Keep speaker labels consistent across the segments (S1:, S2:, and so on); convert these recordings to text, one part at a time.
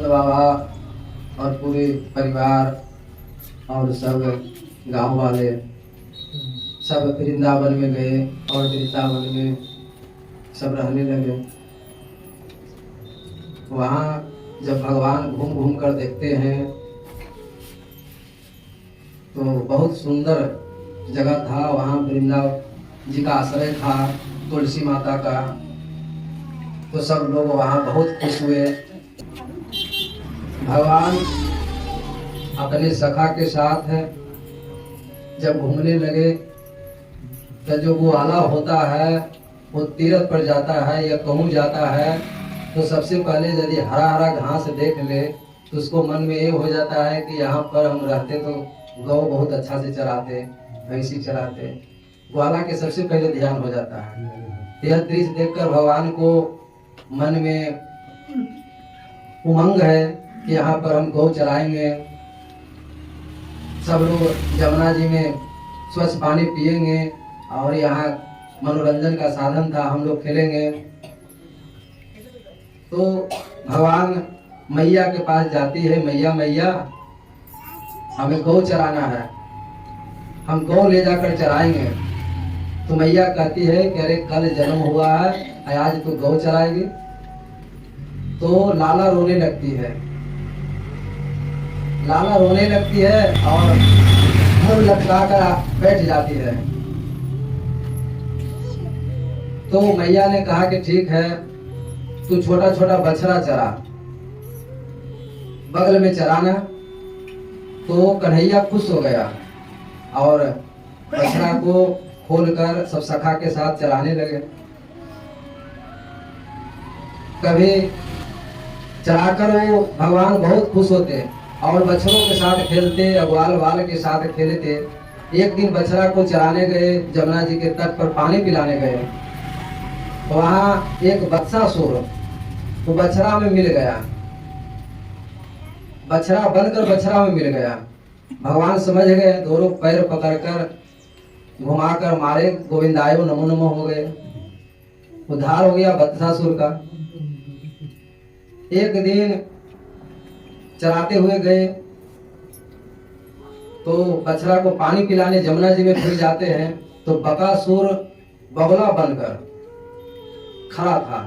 S1: नंद बाबा और पूरे परिवार और सब गांव वाले सब वृंदावन में गए और वृंदावन में सब रहने लगे। वहाँ जब भगवान घूम घूम कर देखते हैं तो बहुत सुंदर जगह था। वहाँ वृंदावन जी का आश्रय था, तुलसी माता का। तो सब लोग वहाँ बहुत खुश हुए। भगवान अपने सखा के साथ जब घूमने लगे तो जो ग्वाला होता है वो तीर्थ पर जाता है या कहूँ जाता है तो सबसे पहले यदि हरा हरा घास देख ले तो उसको मन में ये हो जाता है कि यहाँ पर हम रहते तो गौ बहुत अच्छा से चराते, भैंसी चराते। ग्वाला के सबसे पहले ध्यान हो जाता है। यह दृश्य देखकर भगवान को मन में उमंग है कि यहाँ पर हम गौ चराएंगे, सब लोग जमुना जी में स्वच्छ पानी पिएंगे और यहाँ मनोरंजन का साधन था, हम लोग खेलेंगे। तो भगवान मैया के पास जाती है, मैया मैया हमें गौ चराना है, हम गौ ले जाकर चराएंगे। तो मैया कहती है कि अरे कल जन्म हुआ है, आज तो गौ चराएगी। तो लाला रोने लगती है, लाला रोने लगती है और मुंह लटका कर बैठ जाती है। तो मैया ने कहा कि ठीक है, तू छोटा छोटा बछड़ा चरा, बगल में चराना। तो कन्हैया खुश हो गया और बछड़ा को खोलकर सब सखा के साथ चराने लगे। कभी चराकर वो भगवान बहुत खुश होते और बछड़ों के साथ खेलते, अग्वाल वाल के साथ खेलते। एक दिन बछड़ा को चराने गए, जमुना जी के तट पर पानी पिलाने गए। वहाँ एक बत्सासुर वो बछड़ा में मिल गया, बछड़ा बनकर बछड़ा में मिल गया। भगवान समझ गए, दोनों पैर पकड़कर घुमाकर मारे, गोविंदायो नमो नमो हो गए, उद्धार हो गया बत्सासुर का। एक दिन चराते हुए गए तो बछड़ा को पानी पिलाने जमुना जी में फिर जाते हैं तो बकासुर बगुला बनकर खड़ा था।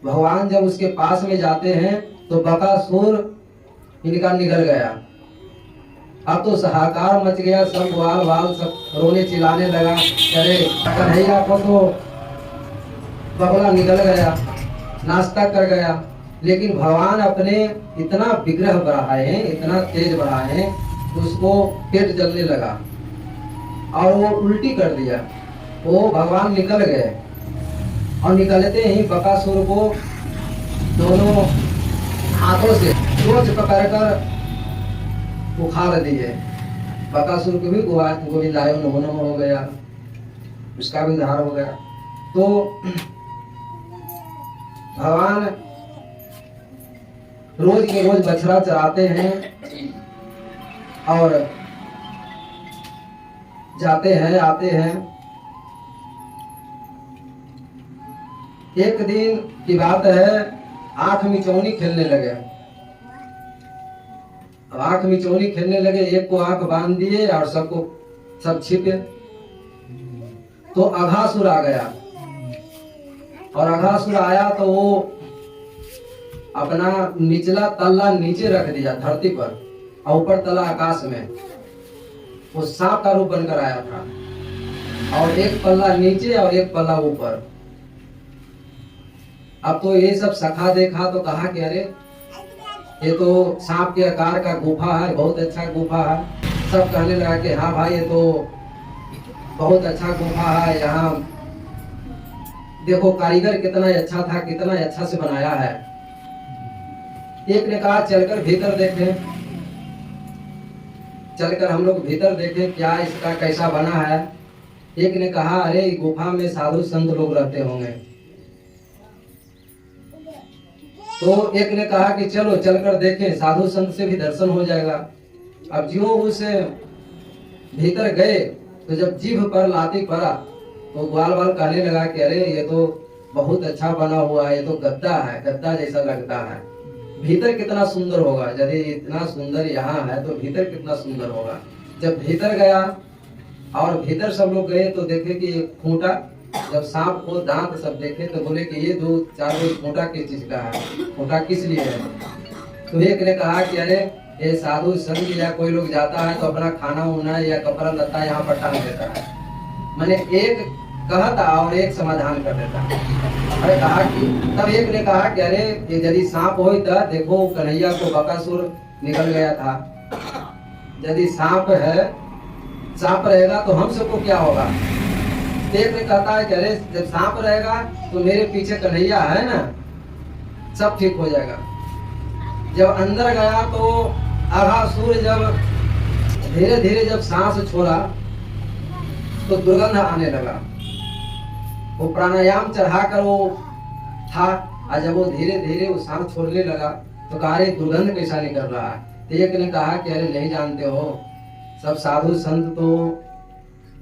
S1: भगवान जब उसके पास में जाते हैं तो बकासुर इनका निगल गया। अब तो हाहाकार मच गया, सब ग्वाल वाल सब रोने चिल्लाने लगा, अरे कन्हैया को तो बगुला निगल गया, नाश्ता कर गया। लेकिन भगवान अपने इतना विग्रह बढ़ाए हैं, इतना तेज बढ़ाए हैं, तो उसको पेट जलने लगा और वो उल्टी कर दिया। वो भगवान निकल गए और निकलते ही बकासुर को दोनों हाथों से चोंच पकड़कर उखाड़ दिए। बकासुर को भी गोविंदायो नमो नमो हो गया, उसका भी उद्धार हो गया। तो भगवान रोज के रोज बछड़ा चराते हैं और जाते हैं आते हैं। एक दिन की बात है, आंख मिचौनी खेलने लगे। अब आंख मिचौनी खेलने लगे, एक को आंख बांध दिए और सबको सब छिपे। तो अघासुर आ गया और अघासुर आया तो वो अपना निचला तल्ला नीचे रख दिया धरती पर और ऊपर तला आकाश में। वो सांप का रूप बनकर आया था और एक पल्ला नीचे और एक पल्ला ऊपर। अब तो ये सब सखा देखा तो कहा कि अरे ये तो सांप के आकार का गुफा है, बहुत अच्छा गुफा है। सब कहने लगा कि हाँ भाई ये तो बहुत अच्छा गुफा है, यहाँ देखो कारीगर कितना अच्छा था, कितना अच्छा से बनाया है। एक ने कहा चलकर भीतर देखें, चलकर हम लोग भीतर देखें क्या इसका कैसा बना है। एक ने कहा अरे गुफा में साधु संत लोग रहते होंगे। तो एक ने कहा कि चलो चलकर देखें, साधु संत से भी दर्शन हो जाएगा। अब जो उस भीतर गए तो जब जीभ पर लाती पड़ा तो ग्वाल वाल कहने लगा कि अरे ये तो बहुत अच्छा बना हुआ है, ये तो गद्दा है, गद्दा जैसा लगता है। भीतर कितना सुंदर होगा। यदि इतना सुंदर यहाँ है तो भीतर कितना सुंदर होगा। जब भीतर गया और भीतर सब लोग गए तो देखे कि खूंटा, जब सांप को दांत सब देखे तो बोले कि ये दो चार खूंटा किस चीज का है, खूंटा किस लिए है। तो एक ने कहा कि अरे ये साधु संत या कोई लोग जाता है तो अपना खाना उना या कपड़ा लत्ता यहाँ पर टांग देता है। मैंने एक कहता और एक समाधान कर देता। अरे कहा कि तब एक ने कहा कि अरे ये यदि सांप हो तो देखो कन्हैया को बकासुर निकल गया था, यदि सांप है, सांप रहेगा तो हम सबको क्या होगा। एक ने कहता है कि अरे जब सांप रहेगा तो मेरे पीछे कन्हैया है ना, सब ठीक हो जाएगा। जब अंदर गया तो अघासुर जब धीरे धीरे जब सांस छोड़ा तो दुर्गंध आने लगा। वो प्राणायाम चढ़ाकर वो था, और जब वो धीरे धीरे वो सांस छोड़ने लगा तो कहा अरे दुर्गंध कैसा निकल रहा है। तो एक ने कहा कि अरे नहीं जानते हो, सब साधु संत तो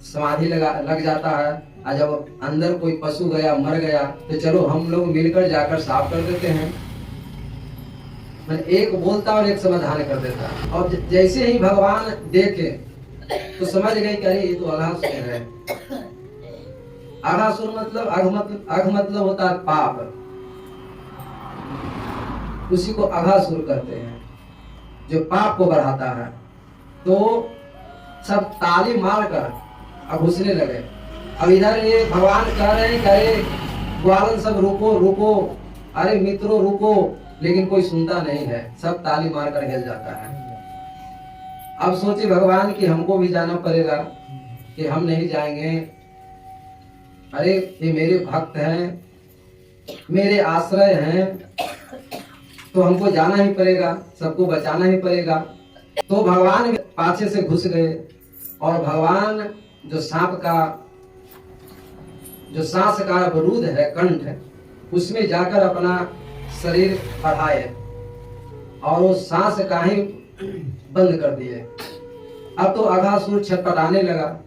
S1: समाधि लग जाता है, और जब अंदर कोई पशु गया मर गया तो चलो हम लोग मिलकर जाकर साफ कर देते हैं। मैं एक बोलता और एक समाधान कर देता। और जैसे ही भगवान देखे तो समझ गए कि अरे ये तो अघासुर है। अघासुर मतलब अघ मतलब होता है पाप, उसी को अघासुर कहते हैं, जो पाप को बढ़ाता है। तो सब ताली मारकर अब घुसने लगे। अब इधर ये भगवान कह रहे हैं कि अरे ग्वालन सब रुको रुको, अरे मित्रों रुको, लेकिन कोई सुनता नहीं है, सब ताली मारकर हिल जाता है। अब सोचे भगवान कि हमको भी जाना पड़ेगा, कि हम नहीं जाएंगे, अरे ये मेरे भक्त हैं, मेरे आश्रय हैं, तो हमको जाना ही पड़ेगा, सबको बचाना ही पड़ेगा। तो भगवान पाछे से घुस गए और भगवान जो सांप का जो सांस का अवरुद्ध है कंठ, उसमें जाकर अपना शरीर बढ़ाए और वो सांस का ही बंद कर दिए। अब तो अघासुर छटपटाने लगा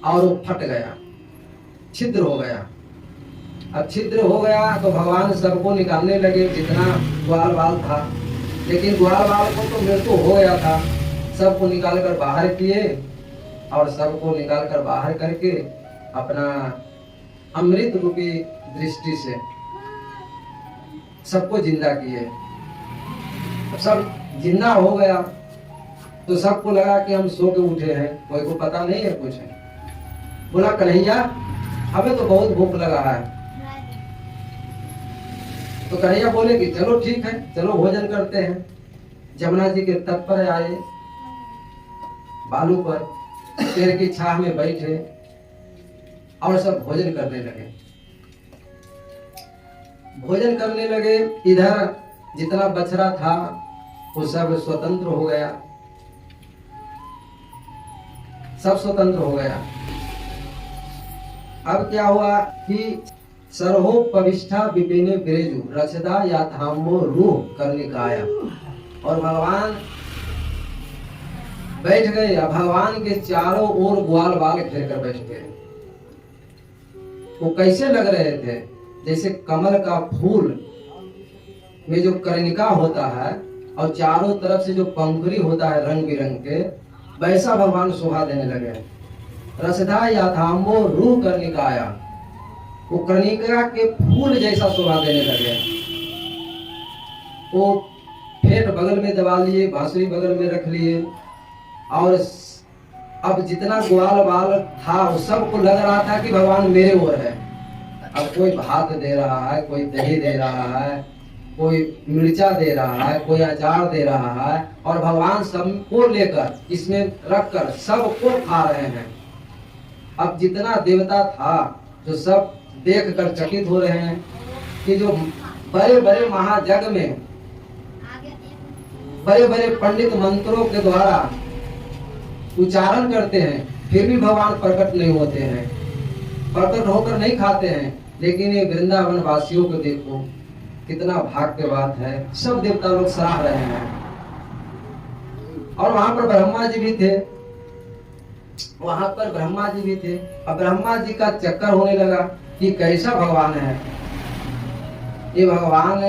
S1: और वो फट गया, छिद्र हो गया। अब छिद्र हो गया तो भगवान सबको निकालने लगे जितना ग्वाल बाल था, लेकिन ग्वाल बाल को तो मृत्यु हो गया था। सबको निकाल कर बाहर किए और सबको निकाल कर बाहर करके अपना अमृत रूपी दृष्टि से सबको जिंदा किए। सब जिंदा हो गया तो सबको लगा कि हम सो के उठे हैं, कोई को पता नहीं है कुछ है। बोला कन्हैया हमें तो बहुत भूख लगा है। तो कन्हैया बोले कि चलो ठीक है, चलो भोजन करते हैं। जमुना जी के तट पर आए, बालू पर पेड़ की छाह में बैठे और सब भोजन करने लगे। भोजन करने लगे, इधर जितना बछड़ा था वो सब स्वतंत्र हो गया, सब स्वतंत्र हो गया। अब क्या हुआ कि सरहो पविष्ठा विपिने बिरेजु रचदा याथाम्बो रूह कर्णिकाया, और भगवान बैठ गए। भगवान के चारों ओर ग्वाल बाल घेर कर बैठ गए। वो कैसे लग रहे थे, जैसे कमल का फूल में जो कर्णिका होता है और चारों तरफ से जो पंखुड़ी होता है रंग बिरंग के, वैसा भगवान शोभा देने लगे। रसदा याथाम्बो रूह कर्णिकाया, वो कर्णिका के फूल जैसा शोभा देने लगे। वो फेंट बगल में दबा लिए, बांसुरी बगल में रख लिए, और अब जितना ग्वाल बाल था वो सबको लग रहा था कि भगवान मेरे ओर है। अब कोई भात दे रहा है, कोई दही दे रहा है, कोई मिर्चा दे रहा है, कोई अचार दे रहा है, और भगवान सबको लेकर इसमें रखकर सबको खा रहे हैं। अब जितना देवता था जो सब देख कर चकित हो रहे हैं कि जो बड़े बड़े महाजग में बड़े बड़े पंडित मंत्रों के द्वारा उच्चारण करते हैं, फिर भी भगवान प्रकट नहीं होते हैं, प्रकट होकर नहीं खाते हैं। लेकिन ये वृंदावन वासियों को देखो कितना भाग्य की बात है, सब देवता लोग सराह रहे हैं। और वहां पर ब्रह्मा जी भी थे, वहां पर ब्रह्मा जी भी थे। अब ब्रह्मा जी का चक्कर होने लगा कि कैसा भगवान है, ये भगवान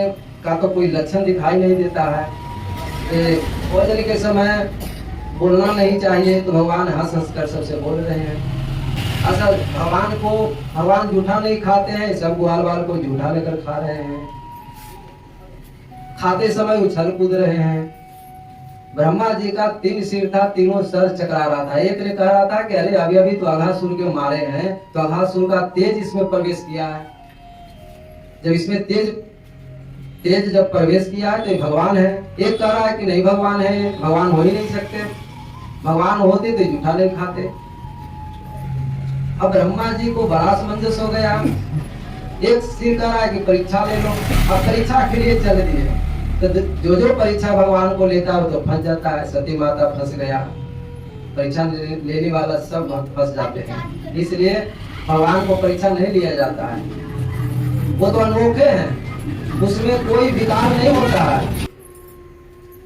S1: का तो कोई लक्षण दिखाई नहीं देता है। भोजन के समय बोलना नहीं चाहिए तो भगवान हंस हंस कर सबसे बोल रहे हैं। असल भगवान जूठा नहीं खाते हैं, सब ग्वाल बाल को जूठा लेकर खा रहे हैं। खाते समय उछल कूद रहे हैं। ब्रह्मा जी का 3 सिर था, तीनों सर चकरा रहा था। एक ने कह रहा था कि अरे अभी अभी तो अघासुर के मारे हैं, तो अघासुर का तेज इसमें प्रवेश किया है। जब इसमें तेज जब प्रवेश किया है तो ये भगवान है। एक कह रहा है कि नहीं भगवान है, भगवान हो ही नहीं सकते, भगवान होते तो जूठा नहीं खाते। अब ब्रह्मा जी को बड़ा असमंजस हो गया। एक सिर कह रहा है कि परीक्षा ले लो। अब परीक्षा के लिए चल दिए तो जो परीक्षा भगवान को लेता है वो तो फंस जाता है। सती माता फंस गया, परीक्षा लेने वाला सब भक्त फंस जाते हैं। इसलिए भगवान को परीक्षा नहीं लिया जाता है। वो तो अनोखे हैं, उसमें कोई विकार नहीं होता है।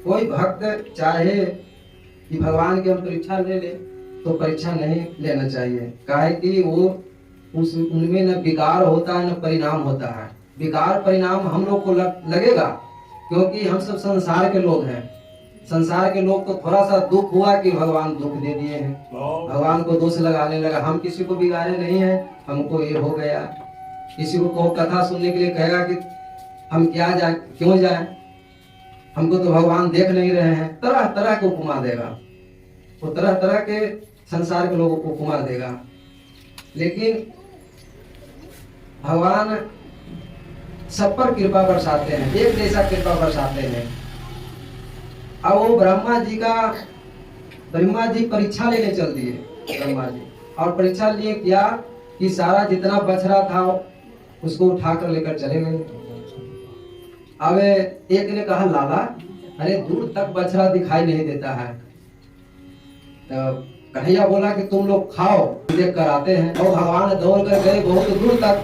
S1: कोई भक्त चाहे कि भगवान की हम परीक्षा ले ले तो परीक्षा नहीं लेना चाहिए। काहे कि वो उनमें न विकार होता है न परिणाम होता है। विकार परिणाम हम लोग को लगेगा, क्योंकि हम सब संसार के लोग हैं। संसार के लोग को थोड़ा सा दुख हुआ कि भगवान दुख दे दिए हैं, भगवान को दोष लगाने लगा। हम किसी को बिगाड़े नहीं है, हमको ये हो गया। किसी को कथा सुनने के लिए कहेगा कि हम क्या जाए, क्यों जाए, हमको तो भगवान देख नहीं रहे हैं। तरह तरह के उपमा देगा वो, तरह तरह के संसार के लोगों को उपमा देगा। लेकिन भगवान सब पर कृपा बरसाते हैं, एक जैसा कृपा बरसाते हैं। अब वो ब्रह्मा जी परीक्षा लेने चल दिए ब्रह्मा जी। और परीक्षा लिए क्या कि सारा जितना बछड़ा था उसको उठाकर लेकर चले गए। अब एक ने कहा लाला अरे दूर तक बछड़ा दिखाई नहीं देता है। तो कन्हैया बोला कि तुम लोग खाओ, देख कर आते हैं। और भगवान दौड़ कर गए बहुत दूर तक,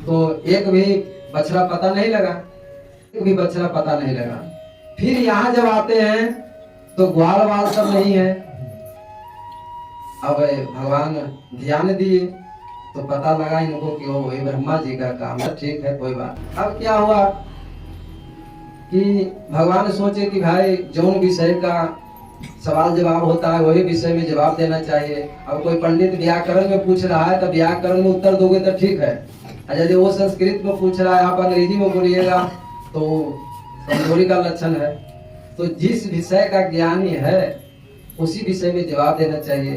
S1: तो एक भी बछड़ा पता नहीं लगा, एक भी बछड़ा पता नहीं लगा। फिर यहाँ जब आते हैं तो ग्वाल वाल सब नहीं है। अब भगवान ध्यान दिए तो पता लगा इनको कि वो वही ब्रह्मा जी का काम है। ठीक है कोई बात। अब क्या हुआ कि भगवान सोचे कि भाई जौन विषय का सवाल जवाब होता है वही विषय में जवाब देना चाहिए। अब कोई पंडित व्याकरण में पूछ रहा है तो व्याकरण में उत्तर दोगे तो ठीक है, और यदि वो संस्कृत में पूछ रहा है आप अंग्रेजी में बोलिएगा तो कमजोरी का लक्षण है। तो जिस विषय का ज्ञानी है उसी विषय में जवाब देना चाहिए।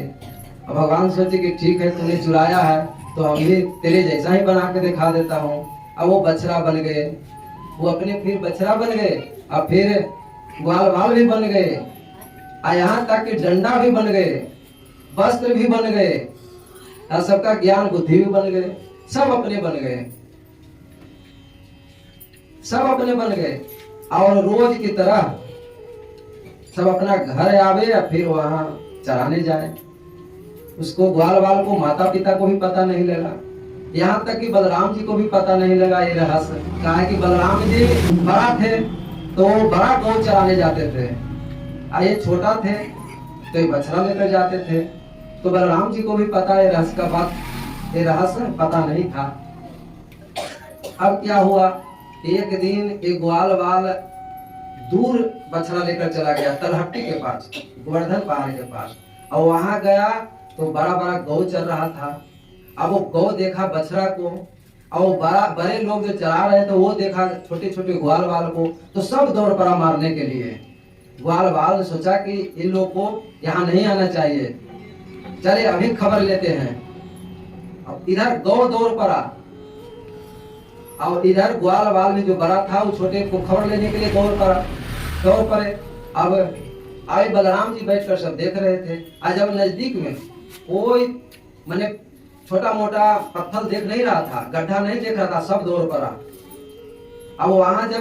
S1: अब भगवान सोचे कि ठीक है तूने चुराया है तो हम भी तेरे जैसा ही बना के दिखा देता हूँ। अब वो बछड़ा बन गए, वो अपने फिर बछड़ा बन गए, अब फिर ग्वाल बाल भी बन गए, और यहाँ तक कि डंडा भी बन गए, वस्त्र भी बन गए, और सबका ज्ञान बुद्धि भी बन गए। सब अपने बन गए, सब अपने बन गए। और रोज की तरह सब अपना घर आवे या फिर वहां चराने जाए। उसको ग्वाल बाल को माता पिता को भी पता नहीं लगा, यहाँ तक कि बलराम जी को भी पता नहीं लगा ये रहस्य। कहा है कि बलराम जी बड़ा थे तो बड़ा गौ चराने जाते थे, और ये छोटा थे तो ये बछड़ा लेकर जाते थे। तो बलराम जी को भी पता है रहस्य का बात, ये रहस्य पता नहीं था। अब क्या हुआ, एक दिन एक ग्वाल बाल दूर बछड़ा लेकर चला गया तलहट्टी के पास, गोवर्धन पहाड़ के पास। और वहां गया तो बड़ा बड़ा गौ चल रहा था। अब वो गौ देखा बछड़ा को, और बड़े लोग जो चला रहे थे वो देखा छोटे छोटे ग्वाल बाल को, तो सब दौड़ पड़ा मारने के लिए। ग्वाल बाल सोचा कि इन लोग को यहाँ नहीं आना चाहिए, चले अभी खबर लेते हैं। अब इधर गौ दौड़ पड़ा और इधर ग्वाल बाल में जो बड़ा था वो छोटे को खबर लेने के लिए दौड़ पड़े। अब आए बलराम जी बैठकर सब देख रहे थे। आज जब नजदीक में कोई मैंने छोटा मोटा पत्थर देख नहीं रहा था, गड्ढा नहीं देख रहा था, सब दौड़ पड़ा। अब वहां जब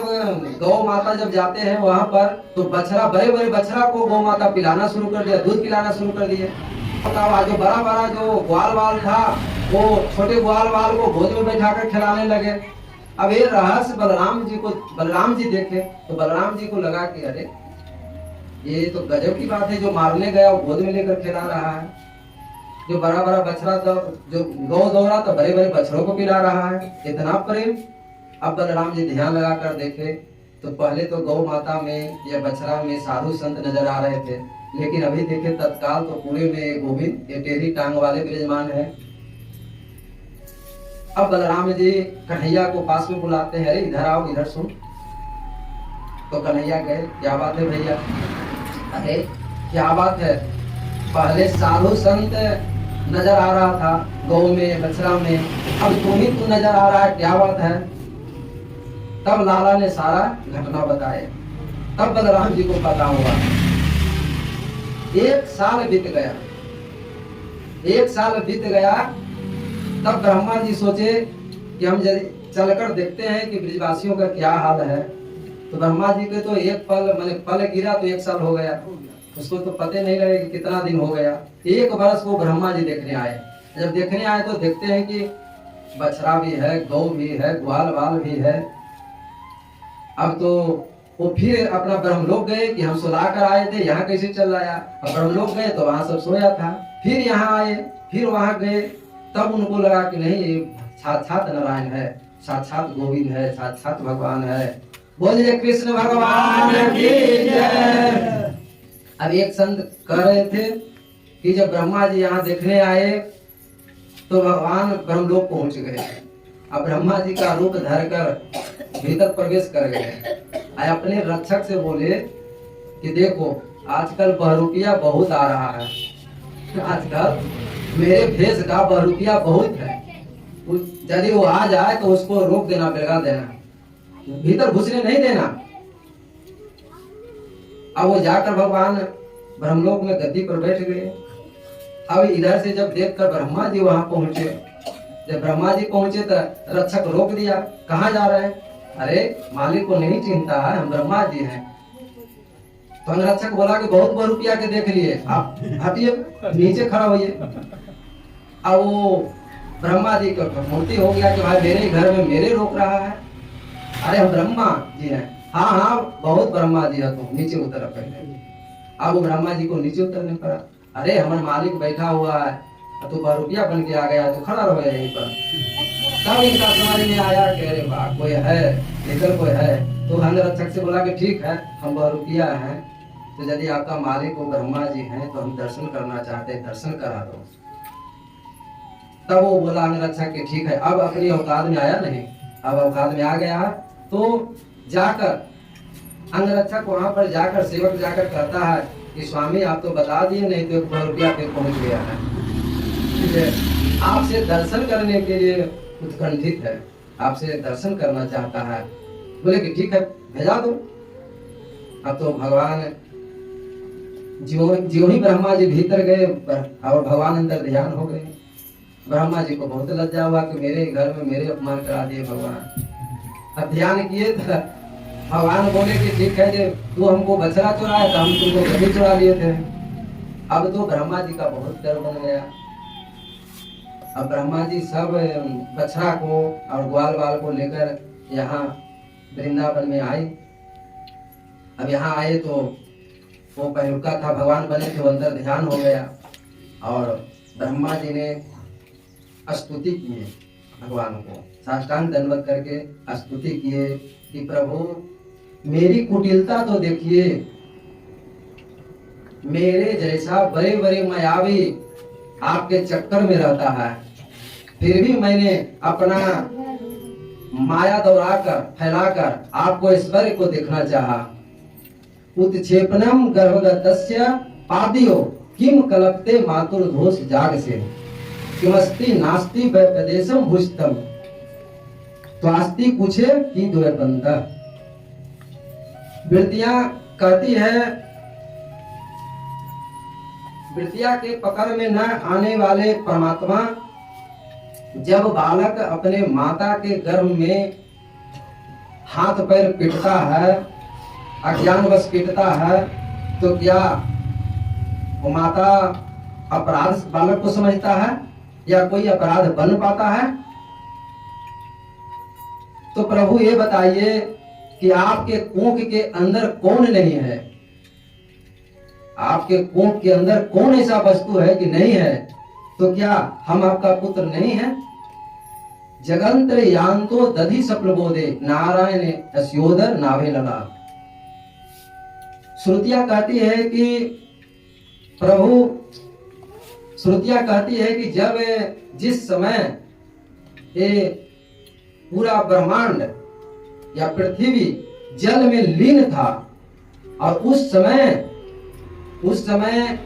S1: गौ माता जब जाते हैं वहां पर तो बछड़ा, बड़े बड़े बछड़ा को गौ माता पिलाना शुरू कर दिया, दूध पिलाना शुरू कर दिए। जो बड़ा बड़ा जो ग्वाल बाल था वो छोटे ग्वाल बाल को गोद में बैठा कर खिलाने लगे। अब ये रहस्य बलराम जी देखे तो बलराम जी को लगा कि अरे ये तो गजब की बात है, जो मारने गया वो गोद में लेकर खिला रहा है। जो बड़ा बड़ा बछड़ा था, जो गौ दौड़ा तो बड़े बड़े बछड़ों को पिला रहा है, इतना प्रेम। अब बलराम जी ध्यान लगा कर देखे तो पहले तो गौ माता में या बछड़ा में साधु संत नजर आ रहे थे, लेकिन अभी देखे तत्काल तो पूरे में गोविंद ये टेढ़ी टांग वाले विराजमान है। अब बलराम जी कन्हैया को पास में बुलाते हैं, अरे इधर आओ, इधर सुन। तो कन्हैया गए, क्या बात है भैया? अरे क्या बात है, पहले साधु संत नजर आ रहा था गौ में बछड़ा में, अब तुम ही तू नजर आ रहा है, क्या बात है? तब लाला ने सारा घटना बताया। तब बलराम जी को पता हुआ। 1 साल बीत गया, 1 साल बीत गया। तब ब्रह्मा जी सोचे कि हम चलकर देखते हैं कि ब्रजवासियों का क्या हाल है। तो ब्रह्मा जी के तो एक पल मैंने पल गिरा तो 1 साल हो गया, उसको तो पता नहीं लगे कि कितना दिन हो गया। 1 वर्ष वो ब्रह्मा जी देखने आए। जब देखने आए तो देखते हैं कि बछड़ा भी है, गौ भी है, ग्वाल बाल भी है। अब तो वो फिर अपना ब्रह्मलोक गए कि हम सुला कर आए थे, यहाँ कैसे चल आया। अब ब्रह्मलोक गए तो वहां सब सोया था, फिर यहाँ आए, फिर वहां गए। तब उनको लगा कि नहीं, ये साक्षात नारायण है, साक्षात गोविंद है, साक्षात भगवान है। बोलिए कृष्ण भगवान की जय। अब एक संत कह रहे थे कि जब ब्रह्मा जी यहाँ देखने आए तो भगवान ब्रह्मलोक पहुंच गए। अब ब्रह्मा जी का रूप धरकर भीतर प्रवेश कर गए। अपने रक्षक से बोले कि देखो आजकल बहरूपिया बहुत आ रहा है, आजकल मेरे भेष का बहरूपिया बहुत है, यदि वो आ जाए तो उसको रोक देना, बिलगा देना, भीतर घुसने नहीं देना। अब वो जाकर भगवान ब्रह्मलोक में गद्दी पर बैठ गए। अब इधर से जब देखकर ब्रह्मा जी वहां पहुंचे, जब ब्रह्मा जी पहुंचे तो रक्षक रोक दिया, कहाँ जा रहे हैं? अरे मालिक को नहीं चिंता है, हम ब्रह्मा जी हैं। तो रक्षक बोला कि बहुत बहरूपिया के देख लिए, आप हटिए, नीचे खड़ा होइए। अब वो ब्रह्मा जी का मूर्ति हो गया कि भाई मेरे घर में मेरे रोक रहा है। अरे हम ब्रह्मा जी हैं। हाँ हाँ बहुत ब्रह्मा जी है, तुम नीचे उतर पहले। अब वो ब्रह्मा जी को नीचे उतरने पड़ा। अरे हमारा मालिक बैठा हुआ है, तो बहरूपिया बन के आ गया, तो खड़ा रहो यहीं पर। तब इनका समझ में आया कि अरे वाह कोई है, लेकर कोई है। तो अंगरक्षक से बोला कि ठीक है हम बहरूपिया हैं, तो यदि आपका मालिक वो ब्रह्मा जी हैं तो हम दर्शन करना चाहते हैं, दर्शन करा दो। तब वो बोला अंगरक्षक कि ठीक है। अब अपनी औकात में आया नहीं, अब औकात में आ गया। तो जाकर अंगरक्षक वहां पर जाकर सेवक जाकर कहता है कि स्वामी आप तो बता दिए, नहीं तो 1 रुपया फिर पहुंच गया है, आपसे दर्शन करने के लिए उत्कंठित है, आपसे दर्शन करना चाहता है। बोले कि ठीक है भेजा दो। अब तो भगवान ज्यों ही ब्रह्मा जी भीतर गए और भगवान अंदर ध्यान हो गए। ब्रह्मा जी को बहुत लज्जा हुआ कि मेरे घर में मेरे अपमान करा दिए भगवान। अब ध्यान किए तो भगवान बोले कि ठीक है तू हमको बछड़ा चुराया तो हम तुमको गधी चुरा लिए थे। अब तो ब्रह्मा जी का बहुत डर बन गया। अब ब्रह्मा जी सब बछड़ा को और ग्वाल बाल को लेकर यहाँ वृंदावन में आए। अब यहाँ आए तो वो पहलुका था, भगवान बने थे, वो अंदर ध्यान हो गया। और ब्रह्मा जी ने स्तुति किए भगवान को, साष्टांग दंडवत करके स्तुति किए कि प्रभु मेरी कुटिलता तो देखिए, मेरे जैसा बड़े बड़े मायावी आपके चक्कर में रहता है, फिर भी मैंने अपना माया दौड़ाकर फैलाकर आपको ऐश्वर्य को देखना चाहा। उत्क्षेपणम गर्भगतस्य पादियो किम कलपते मातुर दोष जाग से, किमस्ति नास्ति वैपदेशम भुष्टम त्वास्ति कुछे की द्वैपंता। वृत्तियां कहती है, वृत्तियां के पकड़ में न आने वाले परमात्मा जब बालक अपने माता के गर्भ में हाथ पैर पीटता है, अज्ञानवश पीटता है, तो क्या वो माता अपराध बालक को समझता है या कोई अपराध बन पाता है? तो प्रभु ये बताइए कि आपके कोख के अंदर कौन नहीं है? आपके कोख के अंदर कौन ऐसा वस्तु है कि नहीं है? तो क्या हम आपका पुत्र नहीं है? जगंत्र यांतो दधि सप्रबोधे नारायण अस्योदर नाभे लला। श्रुतियां कहती है कि श्रुतियां कहती है कि जब जिस समय ये पूरा ब्रह्मांड या पृथ्वी जल में लीन था और उस समय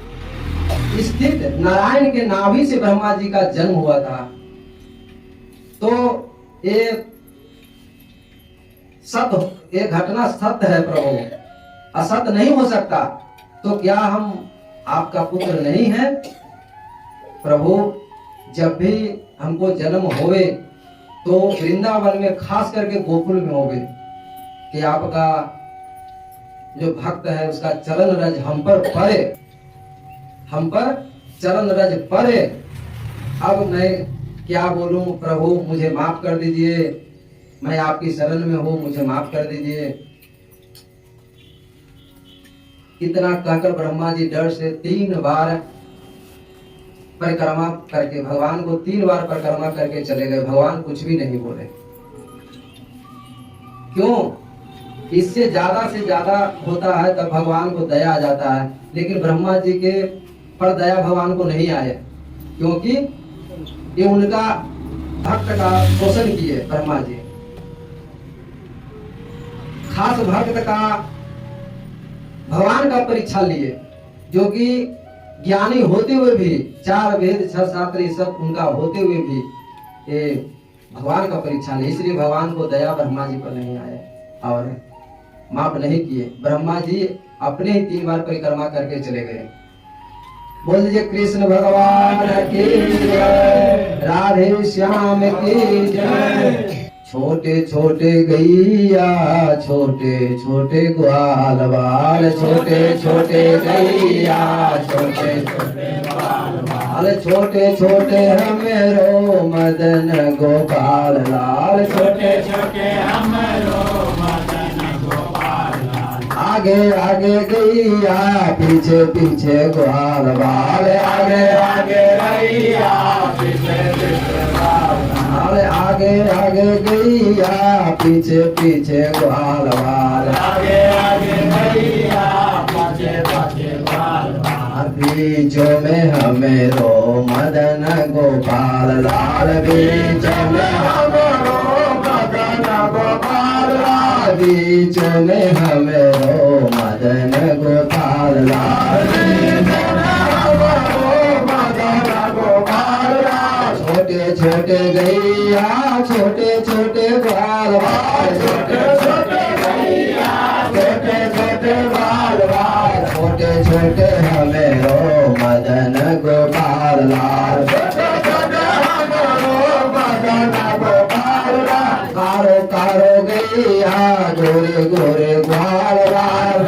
S1: स्थित नारायण के नाभि से ब्रह्मा जी का जन्म हुआ था। तो ये घटना सत्य है प्रभु, असत्य नहीं हो सकता। तो क्या हम आपका पुत्र नहीं है प्रभु? जब भी हमको जन्म होवे तो वृंदावन में, खास करके गोकुल में होवे कि आपका जो भक्त है उसका चरण रज हम पर पड़े, हम पर चरण रज पड़े। अब मैं क्या बोलूं प्रभु, मुझे माफ कर दीजिए, मैं आपकी शरण में हूं, मुझे माफ कर दीजिए। इतना कहकर ब्रह्मा जी डर से 3 बार परिक्रमा करके, भगवान को 3 बार परिक्रमा करके चले गए। भगवान कुछ भी नहीं बोले। क्यों? इससे ज्यादा से ज्यादा होता है तब भगवान को दया आ जाता है, लेकिन ब्रह्मा जी के पर दया भगवान को नहीं आया, क्योंकि ये उनका भक्त का शोषण किए ब्रह्मा जी। खास भक्त का भगवान का परीक्षा लिए, जो कि ज्ञानी होते हुए भी, 4 वेद 6 शास्त्र ये सब उनका होते हुए भी ये भगवान का परीक्षा लिए। इसलिए भगवान को दया ब्रह्मा जी पर नहीं आया और माफ नहीं किए। ब्रह्मा जी अपने ही 3 बार परिक्रमा करके चले गए। बोल दीजिए कृष्ण भगवान की जय, राधे श्याम की जय। छोटे छोटे गैया, छोटे छोटे ग्वाल बाल, छोटे छोटे गैया, छोटे छोटे ग्वाल बाल, छोटे छोटे हमरो मदन गोपाल लाल, छोटे छोटे हमरो मदन गोपाल लाल। आगे आगे गैया, पीछे पीछे ग्वाल बाल, आगे आगे गैया, पीछे पीछे ग्वाल बाल, आगे आगे गैया, पीछे पीछे ग्वाल बाल, आगे आगे गैया, पीछे पीछे ग्वाल बाल। बीचों में हमरो मदन गोपाल लाल, बीचों में हमरो मदन गोपाल लाल, बीचों में हमरो मदन गोपाल लाल, बीचों में हमरो मदन गोपाल लाल। छोटे छोटे गैया, छोटे छोटे ग्वाल बाल, छोटे छोटे गैया, छोटे छोटे ग्वाल बाल, छोटे छोटे हमरो मदन गोपाल लाल, छोटे छोटे हमरो मदन गोपाल लाल। कारो कारो गैया, गोरे गोरे ग्वाल बाल,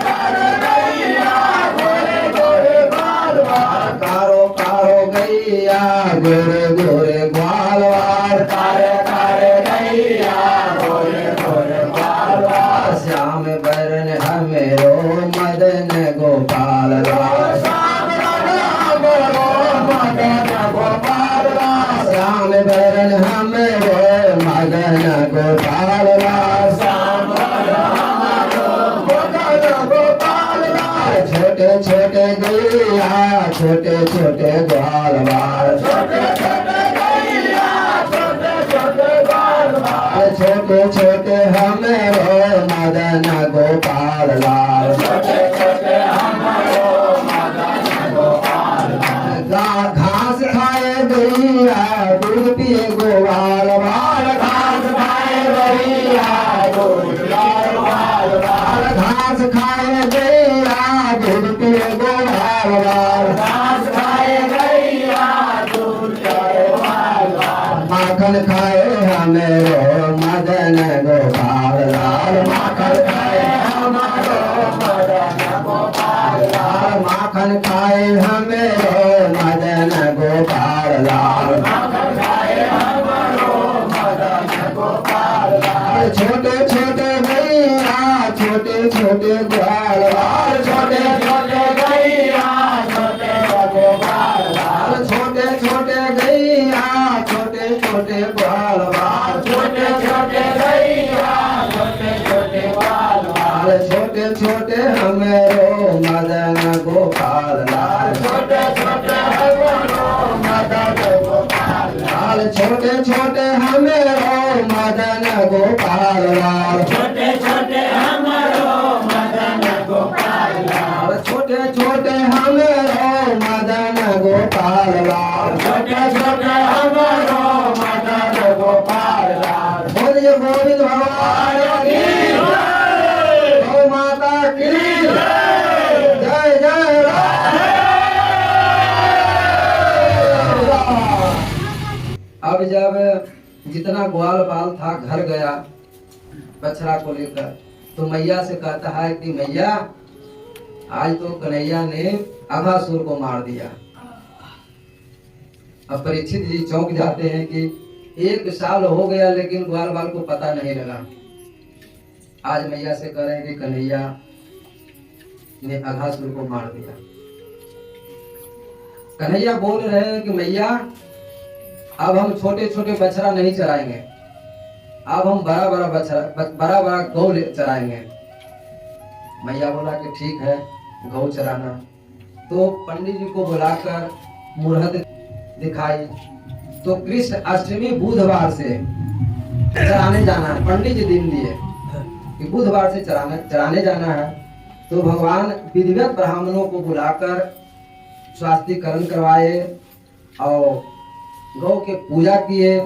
S1: कारो गैया, गोरे गोरे ग्वाल बाल, कारो कारो गैया, गोरे गोरे ग्वाल बाल, कारे कारे गैया, गोरे गोरे ग्वाल बाल। श्याम बरन हमरो मदन गोपाल लाल, श्याम बरन हमरो मदन गोपाल लाल, श्याम बरन हमरो मदन गोपाल लाल, श्याम बरन हमरो मदन गोपाल लाल। छोटे छोटे गैया, छोटे छोटे ग्वाल बाल, छोटे छोटे गैया, छोटे छोटे ग्वाल बाल, छोटे छोटे हमरो मदन गोपाल लाल, छोटे छोटे हमरो मदन गोपाल लाल। घास खाए गैया, दूध पिए ग्वाल बाल, घास खाए गैया, दूध पिए ग्वाल बाल, घास खाए गैया, दूध पिए ग्वाल बाल, घास खाए गैया, दूध पिए ग्वाल बाल। माखन खाए हमरो मदन गोपाल लाल, माखन खाए हमरो मदन गोपाल लाल, माखन खाए हमरो मदन गोपाल लाल, माखन खाए हमरो मदन गोपाल लाल। छोटे छोटे गैया, छोटे छोटे ग्वाल बाल, छोटे छोटे गैया, छोटे छोटे ग्वाल बाल, छोटे छोटे गैया, छोटे छोटे ग्वाल हमेरो मदन गोपाल लाल,
S2: छोटे छोटे हमारो मदन गोपाल
S1: लाल छोटे छोटे हमेरो मदन गोपाल लाल,
S2: छोटे छोटे हमारो मदन गोपाल
S1: लाल छोटे छोटे हमेरो मदन गोपाल लाल,
S2: छोटे छोटे हमारो मदन गोपाल
S1: बोलिए गोविंद भगवान की जय, गौ माता की जय, जय राम। अब जब जितना ग्वाल बाल था घर गया बछड़ा को लेकर, तो मैया से कहता है कि मैया आज तो कन्हैया ने अघासुर को मार दिया। अब परीक्षित जी चौंक जाते हैं कि 1 साल हो गया लेकिन ग्वाल बाल को पता नहीं लगा। आज मैया से कह रहे हैं कि कन्हैया ने अघासुर को मार दिया। कन्हैया बोल रहे हैं कि मैया अब हम छोटे छोटे बछड़ा नहीं चराएंगे, अब हम बड़ा बड़ा बड़ा गौ चराएंगे। मैया बोला कि ठीक है गौ चराना। तो पंडित जी को बुलाकर मुहूर्त दिखाई, तो कृष्ण अष्टमी बुधवार से चराने जाना है। पंडित जी दिन दिए कि बुधवार से चराने जाना है। तो भगवान विधिवत ब्राह्मणों को बुलाकर स्वास्तिकरण करवाए और गौ के पूजा किए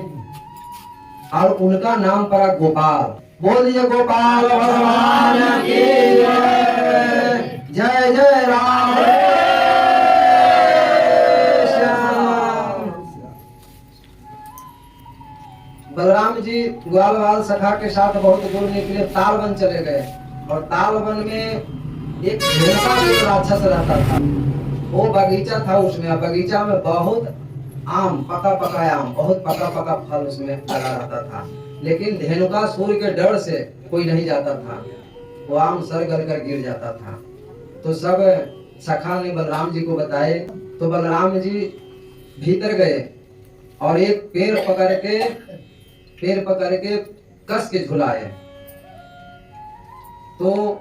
S1: और उनका नाम पड़ा गोपाल। बोलिए गोपाल भगवान की जय, जय जय राम श्याम। बलराम जी ग्वाल बाल सखा के साथ बहुत दूर निकले, तालवन चले गए और तालवन में एक ढेरका एक राक्षस रहता था। वो बगीचा था, उसमें बगीचा में बहुत आम पका पका आम, बहुत पका पका फल उसमें लगा रहता था, लेकिन धेनुकासुर के डर से कोई नहीं जाता था। वो आम सर गल कर गिर जाता था। तो सब सखा ने बलराम जी को बताए। तो बलराम जी भीतर गए और एक पेड़ पकड़ के कस के झुलाए। तो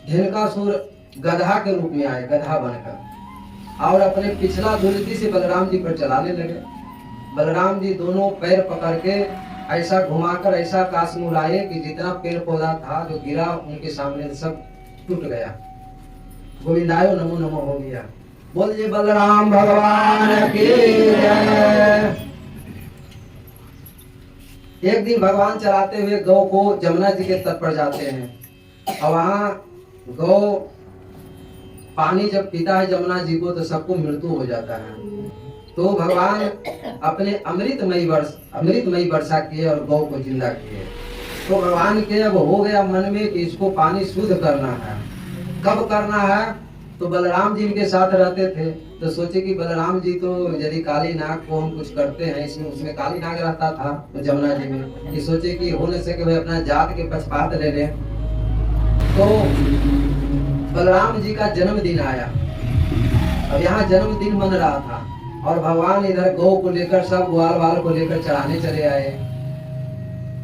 S1: धेनुकासुर गधा के रूप में आए, गधा बनकर, और अपने पिछला धुलती से बलराम जी पर चलाने लगे। बलराम जी दोनों पैर पकड़ के ऐसा घुमाकर ऐसा काश में उड़ाए कि जितना पेड़ पौधा था जो गिरा उनके सामने सब टूट गया। गोविंदायो नमो नमो हो गया। बोलिए बलराम भगवान की जय। एक दिन भगवान चलाते हुए गौ को जमुना जी के तट पर जाते हैं और वहां गौ पानी जब पीता है जमुना जी को तो सबको मृत्यु हो जाता है। तो भगवान अपने अमृतमयी वर्षा किए और गौ को जिंदा किए। तो भगवान के अब हो गया मन में कि इसको पानी शुद्ध करना है। कब करना है? तो बलराम जी इनके साथ रहते थे, तो सोचे कि बलराम जी तो यदि काली नाग को हम कुछ करते हैं, इसमें उसमें काली नाग रहता था तो जमुना जी में, कि सोचे कि हो न सके भाई अपना जात के पक्षपात ले लें। तो बलराम जी का जन्मदिन आया। अब यहाँ जन्मदिन मन रहा था और भगवान इधर गौ को लेकर सब ग्वाल बाल को लेकर चढ़ाने चले आए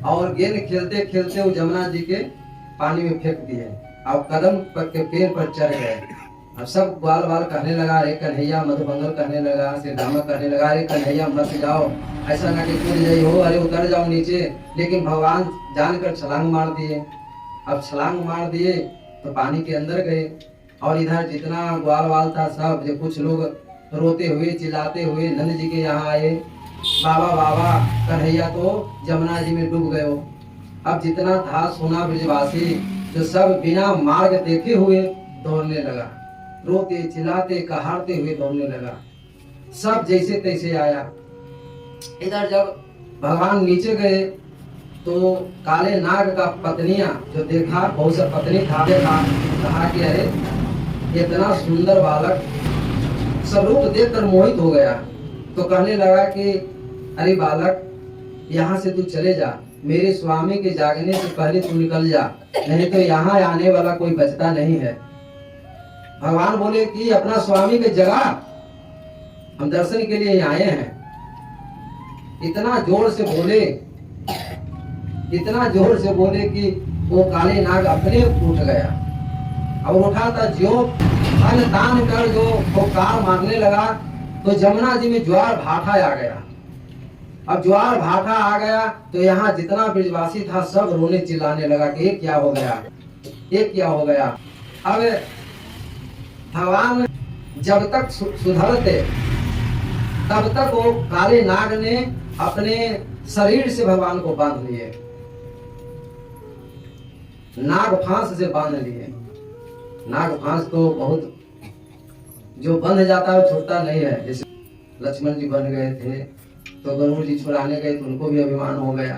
S1: और गेंद खेलते खेलते वो जमुना जी के पानी में फेंक दिए और कदम के पेड़ पर चढ़ गए। अब सब ग्वाल बाल कहने लगा, अरे कन्हैया, मधुमंगल कहने लगा, श्री राम कहने लगा, अरे कन्हैया मत जाओ, ऐसा ना कि कूद जाई हो, अरे उतर जाओ नीचे। लेकिन भगवान जानकर छलांग मार दिए। अब छलांग मार दिए तो पानी के अंदर गए और इधर जितना ग्वाल बाल था सब, जो कुछ लोग रोते हुए चिल्लाते हुए नंद जी के यहाँ आए, बाबा बाबा कन्हैया तो जमुना जी में डूब गए हो। अब जितना था सोना ब्रजवासी जो सब बिना मार्ग देखे हुए दौड़ने लगा, रोते चिल्लाते कहारते हुए दौड़ने लगा। सब जैसे तैसे आया। इधर जब भगवान नीचे गए तो काले नाग का पत्नियां जो देखा, बहुत सा पत्नी था, देखा, कहा कि अरे इतना सुंदर बालक, स्वरूप देखकर मोहित हो गया। तो कहने लगा कि अरे बालक, यहाँ से तू चले जा, मेरे स्वामी के जागने से पहले तू निकल जा, नहीं तो यहाँ आने वाला कोई बचता नहीं है। भगवान बोले कि अपना स्वामी के जगह, हम दर्शन के लिए आए हैं। इतना जोर से बोले कि वो काले नाग अपने उठ गया और उठा था जो धन दान कर जो फुफकार मारने लगा, तो जमुना जी में ज्वार भाटा आ गया। अब ज्वार भाटा आ गया तो यहाँ जितना ब्रजवासी था सब रोने चिल्लाने लगा कि ये क्या हो गया, ये क्या हो गया। अब भगवान जब तक सुधरते तब तक वो काले नाग ने अपने शरीर से भगवान को बांध लिए, नाग फांस से बांध लिए। नाग फांस तो बहुत जो बंध जाता है छूटता नहीं है। जैसे लक्ष्मण जी बन गए थे तो गरुड़ जी छुड़ाने गए तो उनको भी अभिमान हो गया।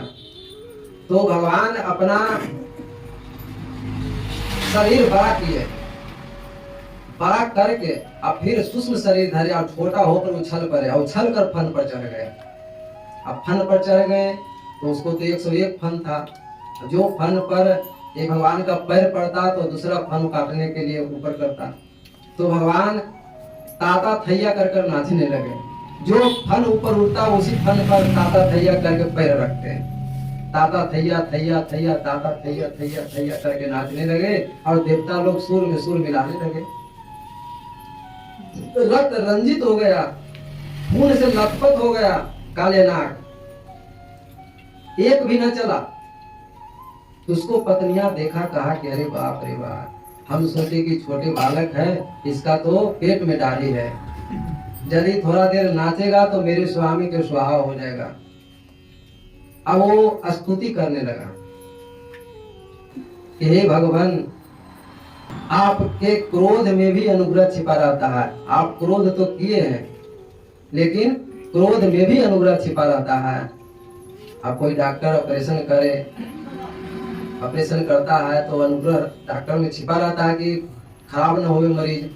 S1: तो भगवान अपना शरीर बड़ा किए, बड़ा करके अब फिर सूक्ष्म शरीर धरे और छोटा होकर उछल पड़े और उछल कर फन पर चढ़ गए। अब फन पर चढ़ गए तो उसको तो 101 फन था। जो फन पर एक भगवान का पैर पड़ता तो दूसरा फन काटने के लिए ऊपर करता। तो भगवान ताता थैया कर कर नाचने लगे। जो फन ऊपर उठता उसी फन पर ताता थैया करके पैर रखते हैं। ताता थैया थैया थैया ताता थैया थैया थैया करके नाचने लगे और देवता लोग सुर में सुर मिलाने लगे। रक्त रंजित हो गया, खून से लथपथ हो गया काले नाग, एक भी न चला। उसको पत्नियां देखा, कहा कि अरे बाप रे बाप, हम सोचे कि छोटे बालक है, इसका तो पेट में दाढ़ी है, यदि थोड़ा देर नाचेगा तो मेरे स्वामी के स्वाहा हो जाएगा। अब वो स्तुति करने लगा कि हे भगवान, आपके क्रोध में भी अनुग्रह छिपा रहता है। आप क्रोध तो किए हैं लेकिन क्रोध में भी अनुग्रह छिपा रहता है। अब कोई डॉक्टर ऑपरेशन करे, ऑपरेशन करता है तो अनुग्रह डॉक्टर में छिपा रहता है कि खराब न हो मरीज,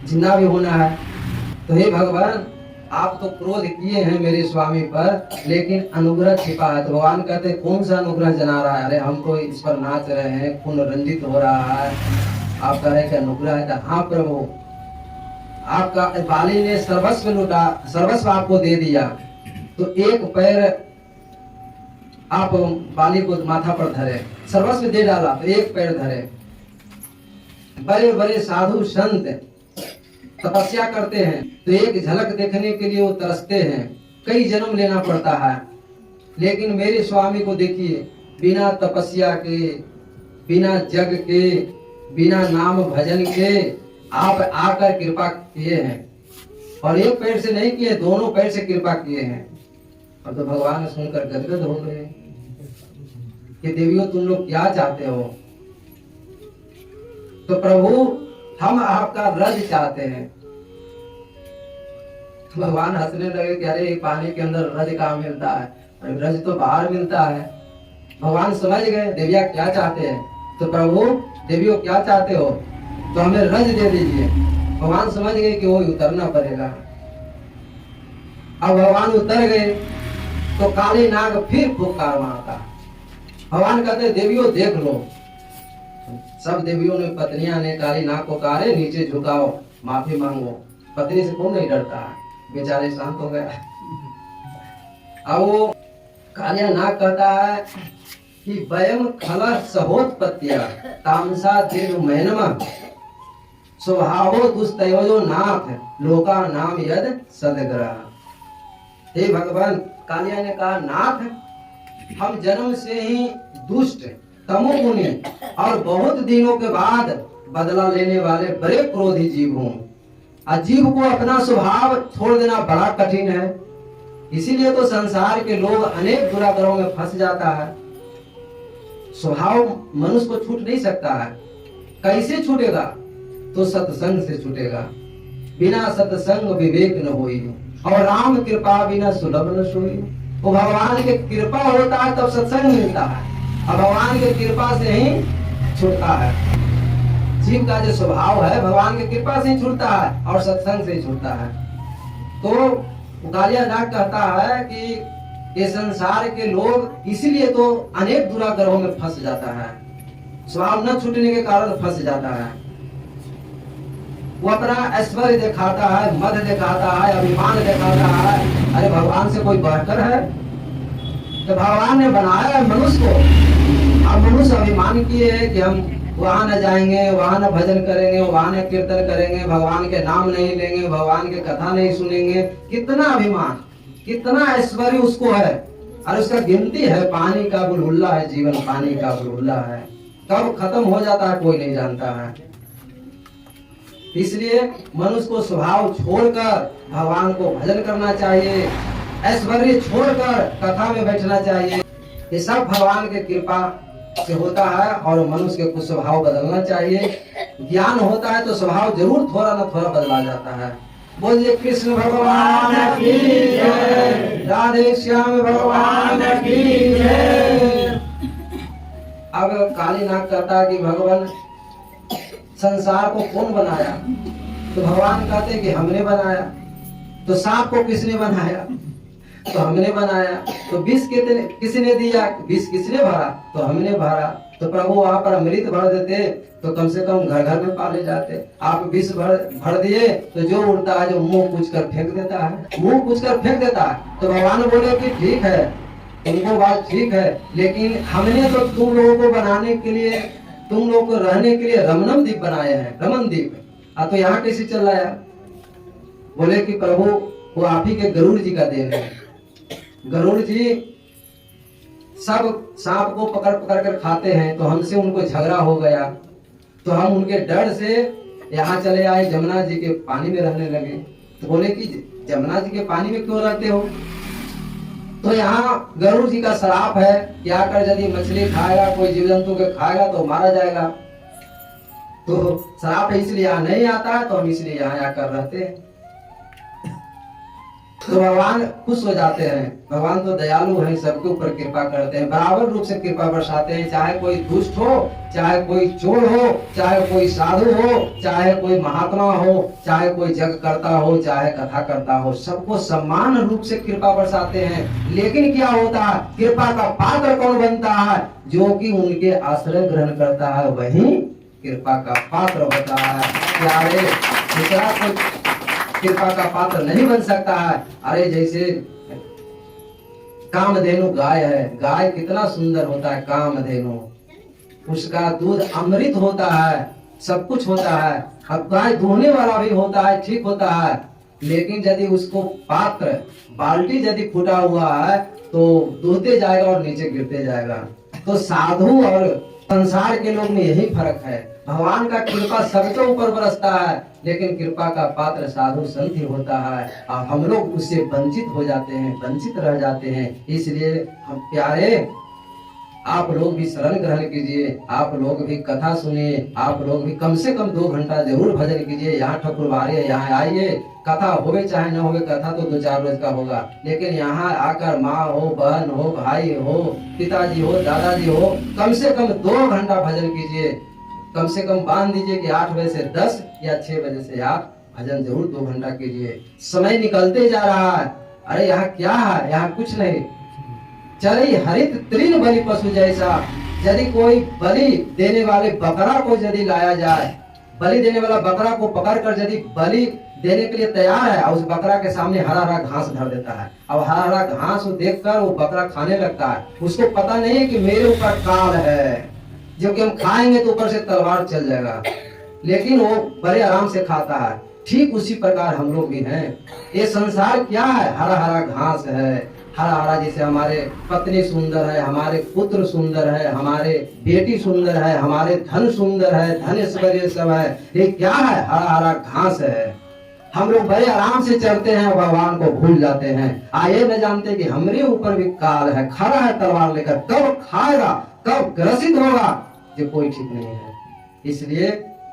S1: जिंदा भी होना है। तो हे भगवान, आप तो क्रोध किए हैं मेरे स्वामी पर लेकिन अनुग्रह छिपा है। तो भगवान कहते कौन सा अनुग्रह जना रहा है? अरे हम तो इस पर नाच रहे हैं, खून रंजित हो रहा है, आप कह रहे हैं कि अनुग्रह है। हाँ प्रभु, आपका बाली ने सर्वस्व लूटा, सर्वस्व आपको दे दिया, तो एक पैर आप बाली को माथा पर धरे, सर्वस्व दे डाला तो एक पैर धरे। बड़े बड़े साधु संत तपस्या करते हैं तो एक झलक देखने के लिए वो तरसते हैं, कई जन्म लेना पड़ता है। लेकिन मेरे स्वामी को देखिए, बिना तपस्या के, बिना जग के, बिना नाम भजन के आप आकर कृपा किए हैं। और एक पैर से नहीं किए, दोनों पैर से कृपा किए हैं। और तो भगवान सुनकर गदगद हो गए कि देवियों तुम लोग क्या चाहते हो? तो प्रभु हम आपका रज चाहते हैं। भगवान हंसने लगे कि अरे पानी के अंदर रज कहाँ मिलता है, रज तो बाहर मिलता है। भगवान समझ गए देविया क्या चाहते हैं। तो प्रभु देवियों क्या चाहते हो? तो हमें रज दे दीजिए। भगवान समझ गए कि वो उतरना पड़ेगा। अब भगवान उतर गए तो काली नाग फिर फुफकार मारता। भगवान कहते देवियों देख लो। सब देवियों ने, पत्नियां ने काली नाग को कहा रे नीचे झुकाओ, माफी मांगो। पत्नी से कौन नहीं डरता है, बेचारे शांत हो गया। अब वो कालिया नाग कहता है कि वयम खला सहोत्पत्तिया तामसा दीर्घ मैनमा स्वभावो दुस्तयोजो नाथ लोका नाम यद सदग्रह। हे भगवान, कालिया ने कहा नाथ, हम जन्म से ही दुष्ट, तमोगुणी और बहुत दिनों के बाद बदला लेने वाले बड़े क्रोधी जीव हूँ। जीव को अपना स्वभाव छोड़ देना बड़ा कठिन है। इसीलिए तो संसार के लोग अनेक दुराग्रहों में फंस जाता है। स्वभाव मनुष्य को छूट नहीं सकता है। कैसे छूटेगा? तो सत्संग से छूटेगा। बिना सत्संग विवेक न होई, और राम कृपा बिना सुलभ न सोई। वो भगवान की कृपा होता है तब सत्संग मिलता है, और भगवान की कृपा से ही छूटता है। जीव का जो स्वभाव है भगवान की कृपा से ही छूटता है और सत्संग से ही छूटता है। तो कालिया नाग कहता है कि ये संसार के लोग इसीलिए तो अनेक दुराग्रहों में फंस जाता है, स्वभाव न छूटने के कारण फंस जाता है। वो अपना ऐश्वर्य दिखाता है, मद दिखाता है, अभिमान दिखाता है। अरे भगवान से कोई बढ़कर है? तो भगवान ने बनाया है मनुष्य को, अब मनुष्य अभिमान किए है कि हम वहां न जाएंगे, वहां न भजन करेंगे, वहां न कीर्तन करेंगे, भगवान के नाम नहीं लेंगे, भगवान के कथा नहीं सुनेंगे। कितना अभिमान, कितना ऐश्वर्य उसको है, और उसका गिनती है, पानी का बुलबुला है जीवन, पानी का बुलबुला है, कब खत्म हो जाता है कोई नहीं जानता है। इसलिए मनुष्य को स्वभाव छोड़कर भगवान को भजन करना चाहिए, ऐश्वर्य छोड़कर कथा में बैठना चाहिए। ये सब भगवान के कृपा से होता है, और मनुष्य के कुछ स्वभाव बदलना चाहिए। ज्ञान होता है तो स्वभाव जरूर थोड़ा न थोड़ा बदला जाता है। बोलिए कृष्ण भगवान की जय, राधे श्याम भगवान की जय। अब कालीनाग कहता है कि भगवान संसार को कौन बनाया? तो भगवान कहते हैं कि हमने बनाया। तो सांप को किसने बनाया? तो हमने बनाया। तो विष किसने दिया? विष किसने भरा? तो हमने भरा। तो प्रभु वहां पर अमृत भर देते तो कम से कम घर घर में पाले जाते। आप विष भर दिए तो जो उड़ता है, जो मुंह पूछ कर फेंक देता है, मुंह पूछ कर फेंक देता है। तो भगवान बोले कि ठीक है, तुमको बात ठीक है, लेकिन हमने तो तुम लोगों को बनाने के लिए, तुम लोग को रहने के लिए रमणम द्वीप बनाए हैं, रमन द्वीप। तो यहाँ कैसे चल रहा है? बोले कि प्रभु वो आप ही के गरुड़ जी का देन है। गरुड़ जी सब सांप को पकड़ पकड़ कर खाते हैं, तो हमसे उनको झगड़ा हो गया, तो हम उनके डर से यहाँ चले आए, जमुना जी के पानी में रहने लगे। तो बोले कि जमुना जी के पानी में क्यों रहते हो? तो यहाँ गरुड़ जी का श्राप है कि आकर यदि मछली खाएगा, कोई जीव जंतु के खाएगा तो मारा जाएगा। तो श्राप है, इसलिए यहाँ नहीं आता है, तो हम इसलिए यहाँ आकर रहते हैं। तो भगवान खुश हो जाते हैं। भगवान तो दयालु हैं, सबके ऊपर कृपा करते हैं, बराबर रूप से कृपा बरसाते हैं। चाहे कोई दुष्ट हो, चाहे कोई चोर हो, चाहे कोई साधु हो, चाहे कोई महात्मा हो, चाहे कोई जग करता हो, चाहे कथा करता हो, सबको समान रूप से कृपा बरसाते हैं। लेकिन क्या होता है, कृपा का पात्र कौन बनता है? जो कि उनके आश्रय ग्रहण करता है, वही कृपा का पात्र होता है। प्यारे, दूसरा कोई कृपा का पात्र नहीं बन सकता है। अरे जैसे कामधेनु गाय है, गाय कितना सुंदर होता है कामधेनु, उसका दूध अमृत होता है, सब कुछ होता है। अब गाय दुहने वाला भी होता है, ठीक होता है, लेकिन यदि उसको पात्र, बाल्टी यदि फूटा हुआ है तो दूहते जाएगा और नीचे गिरते जाएगा। तो साधु और संसार के लोग में यही फर्क है। भगवान का कृपा सबके ऊपर बरसता है, लेकिन कृपा का पात्र साधु संत ही होता है, और हम लोग उससे वंचित हो जाते हैं, वंचित रह जाते हैं। इसलिए हम प्यारे, आप लोग भी शरण ग्रहण कीजिए, आप लोग भी कथा सुनिए, आप लोग भी कम से कम 2 घंटा जरूर भजन कीजिए। यहाँ ठकुरबारी, यहाँ आइए, कथा होवे चाहे न होवे, कथा तो 2-4 रोज का होगा, लेकिन यहाँ आकर माँ हो, बहन हो, भाई हो, पिताजी हो, दादाजी हो, कम से कम 2 घंटा भजन कीजिए। कम से कम बांध दीजिए कि 8 बजे से 10 या 6 बजे से आप भजन जरूर 2 घंटा कीजिए। समय निकलते जा रहा है। अरे यहाँ क्या है? यहाँ कुछ नहीं। चले हरित तृण बलि पशु जैसा, यदि कोई बलि देने वाले बकरा को यदि लाया जाए, बलि देने वाला बकरा को पकड़ कर यदि बलि देने के लिए तैयार है, और उस बकरा के सामने हरा हरा घास धर देता है, अब हरा हरा घास देखकर वो बकरा खाने लगता है। उसको पता नहीं है कि मेरे ऊपर काल है, जो कि हम खाएंगे तो ऊपर से तलवार चल जाएगा, लेकिन वो बड़े आराम से खाता है। ठीक उसी प्रकार हम लोग भी हैं। ये संसार क्या है? हरा हरा घास है, हरा हरा। जैसे हमारे पत्नी सुंदर है, हमारे पुत्र सुंदर है, हमारे बेटी सुंदर है, हमारे धन सुंदर है, धन ऐश्वर्य सब है, ये क्या है? हरा हरा घास है। हम लोग बड़े आराम से चलते हैं, भगवान को भूल जाते हैं। आए न जानते कि हमारे ऊपर भी काल है, खड़ा है तलवार लेकर, कब खाएगा, कब ग्रसित होगा, ये कोई ठीक नहीं है। इसलिए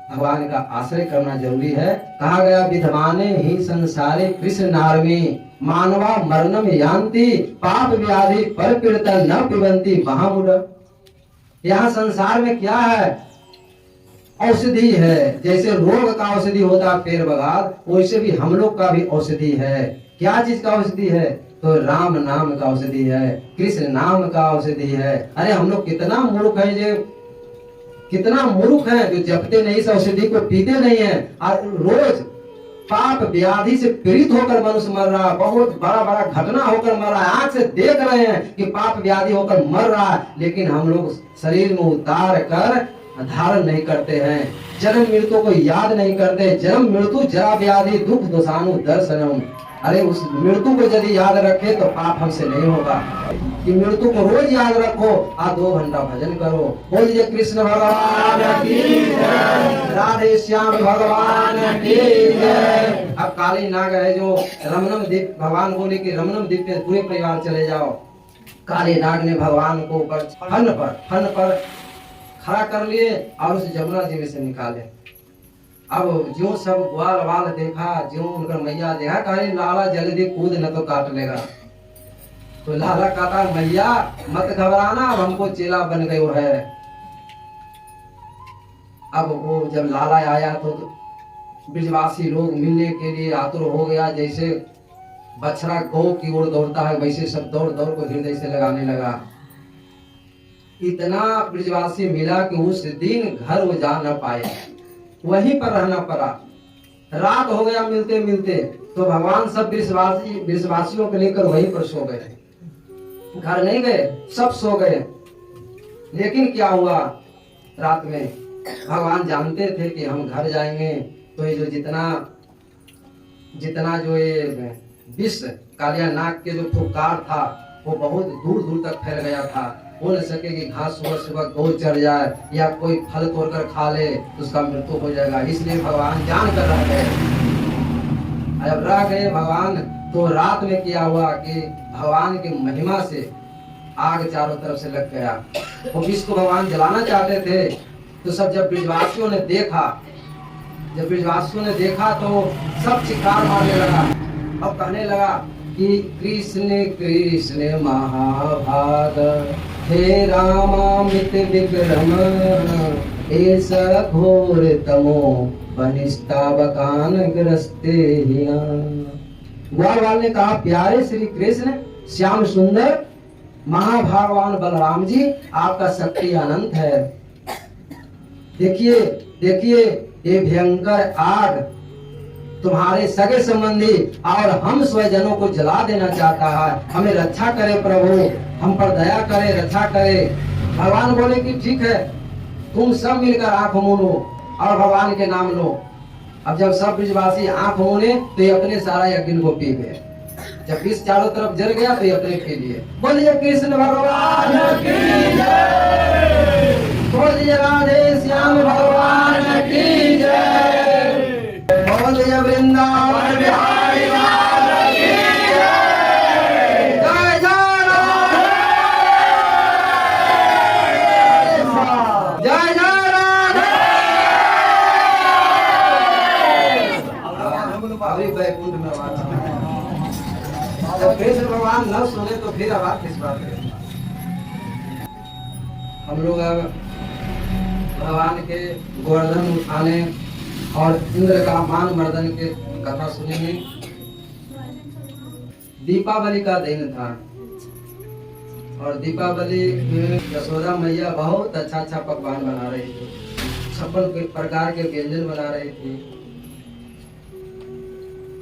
S1: भगवान का आश्रय करना जरूरी है। कहा गया, विद्यमाने ही संसारे कृष्ण नारमी, मानवा मरणम यान्ति, पाप व्याधि पर पीड़ित न पिबंती महामुड। यहाँ संसार में क्या है? औषधि है। जैसे रोग का औषधि होता है पेड़ बगाल, वैसे भी हम लोग का भी औषधि है। क्या चीज का औषधि है? तो राम नाम का औषधि है, कृष्ण नाम का औषधि है। अरे हम लोग कितना मूर्ख है, जो कितना मूर्ख है जो जपते नहीं, इस औषधि को पीते नहीं है, और रोज पाप व्याधि से पीड़ित होकर मनुष्य मर रहा है। बहुत बड़ा बड़ा घटना होकर मर रहा है, आंख से देख रहे हैं कि पाप व्याधि होकर मर रहा है, लेकिन हम लोग शरीर में उतार कर धारण नहीं करते हैं, जन्म मृत्यु को याद नहीं करते। जन्म मृत्यु जरा व्याधि दुख दोषानु दर्शनम। अरे उस मृत्यु को यदि याद रखे तो पाप हमसे नहीं होगा। कि मृत्यु को रोज याद रखो, 2 घंटा भजन करो। बोलिए कृष्ण भगवान की जय, राधे श्याम भगवान की जय। अब काली नाग है जो रमणम द्वीप, भगवान बोले कि रमणम द्वीप पे पूरे परिवार चले जाओ। काली नाग ने भगवान को ऊपर फन पर खड़ा कर लिए और उस जमुना जी में से निकाले। अब जो सब ग्वाल वाल देखा, जो उनका मैया देखा, कहे लाला जल्दी कूद न तो काट लेगा। तो लाला कहता मैया मत घबराना, अब हमको चेला बन गयो है। अब वो जब लाला आया तो ब्रजवासी लोग मिलने के लिए आतुर हो गया। जैसे बछड़ा गौ की ओर दौड़ता है वैसे सब दौड़ दौड़ को हृदय से लगाने लगा। इतना ब्रजवासी मिला कि उस दिन घर वो जा न पाए, वहीं पर रहना पड़ा। रात हो गया मिलते मिलते, तो भगवान सब ब्रजवासियों को लेकर वहीं पर सो गए। घर नहीं गए, सब सो गए। लेकिन क्या हुआ, रात में भगवान जानते थे कि हम घर जाएंगे तो ये जो जितना जो ये विष कालिया नाग के जो फुफकार था वो बहुत दूर दूर तक फैल गया था। हो न सके कि घास सुबह सुबह गौ चढ़ जाए या कोई फल तोड़कर खा ले तो उसका मृत्यु हो जाएगा। इसलिए भगवान जान कर रह गए। जब रह गए भगवान, तो रात में क्या हुआ कि भगवान की महिमा से आग चारों तरफ से लग गया। वो विष को भगवान जलाना चाहते थे। तो सब जब ब्रजवासियों ने देखा तो सब चित्कार मारने लगा और कहने लगा कि कृष्ण कृष्ण महाभाग हे रामामित विक्रम ऐसा घोर तमो बनिष्ठावकान ग्रस्ते। ग्वाल ने कहा प्यारे श्री कृष्ण श्याम सुंदर महाभागवान बलराम जी, आपका शक्ति अनंत है। देखिए ये भयंकर आग तुम्हारे सगे संबंधी और हम स्वजनों को जला देना चाहता है। हमें रक्षा करे प्रभु, हम पर दया करे, रक्षा करे। भगवान बोले कि ठीक है, तुम सब मिलकर आंख मूंदो और भगवान के नाम लो। अब जब सब ब्रजवासी आंख मूंदे तो ये अपने सारा यज्ञ को पी गए। जब विष चारों तरफ जल गया तो ये अपने पी लिए। बोलिए कृष्ण भगवान की जय, बोलिए राधे श्याम भगवान की जय, बोलिए वृंदावन बिहारी लाल की जय। जय जय राधे, जय जय राधे। अभी वैकुंठ में आवाज, जब कृष्ण भगवान न सुने तो फिर आवाज किस बात है। हम लोग अब भगवान के गोवर्धन उठाने और इंद्र का मान मर्दन के कथा सुनेंगे। दीपावली का दिन था और दीपावली में यशोदा मैया बहुत अच्छा पकवान बना रही थी। 56 प्रकार के व्यंजन बना रही थी।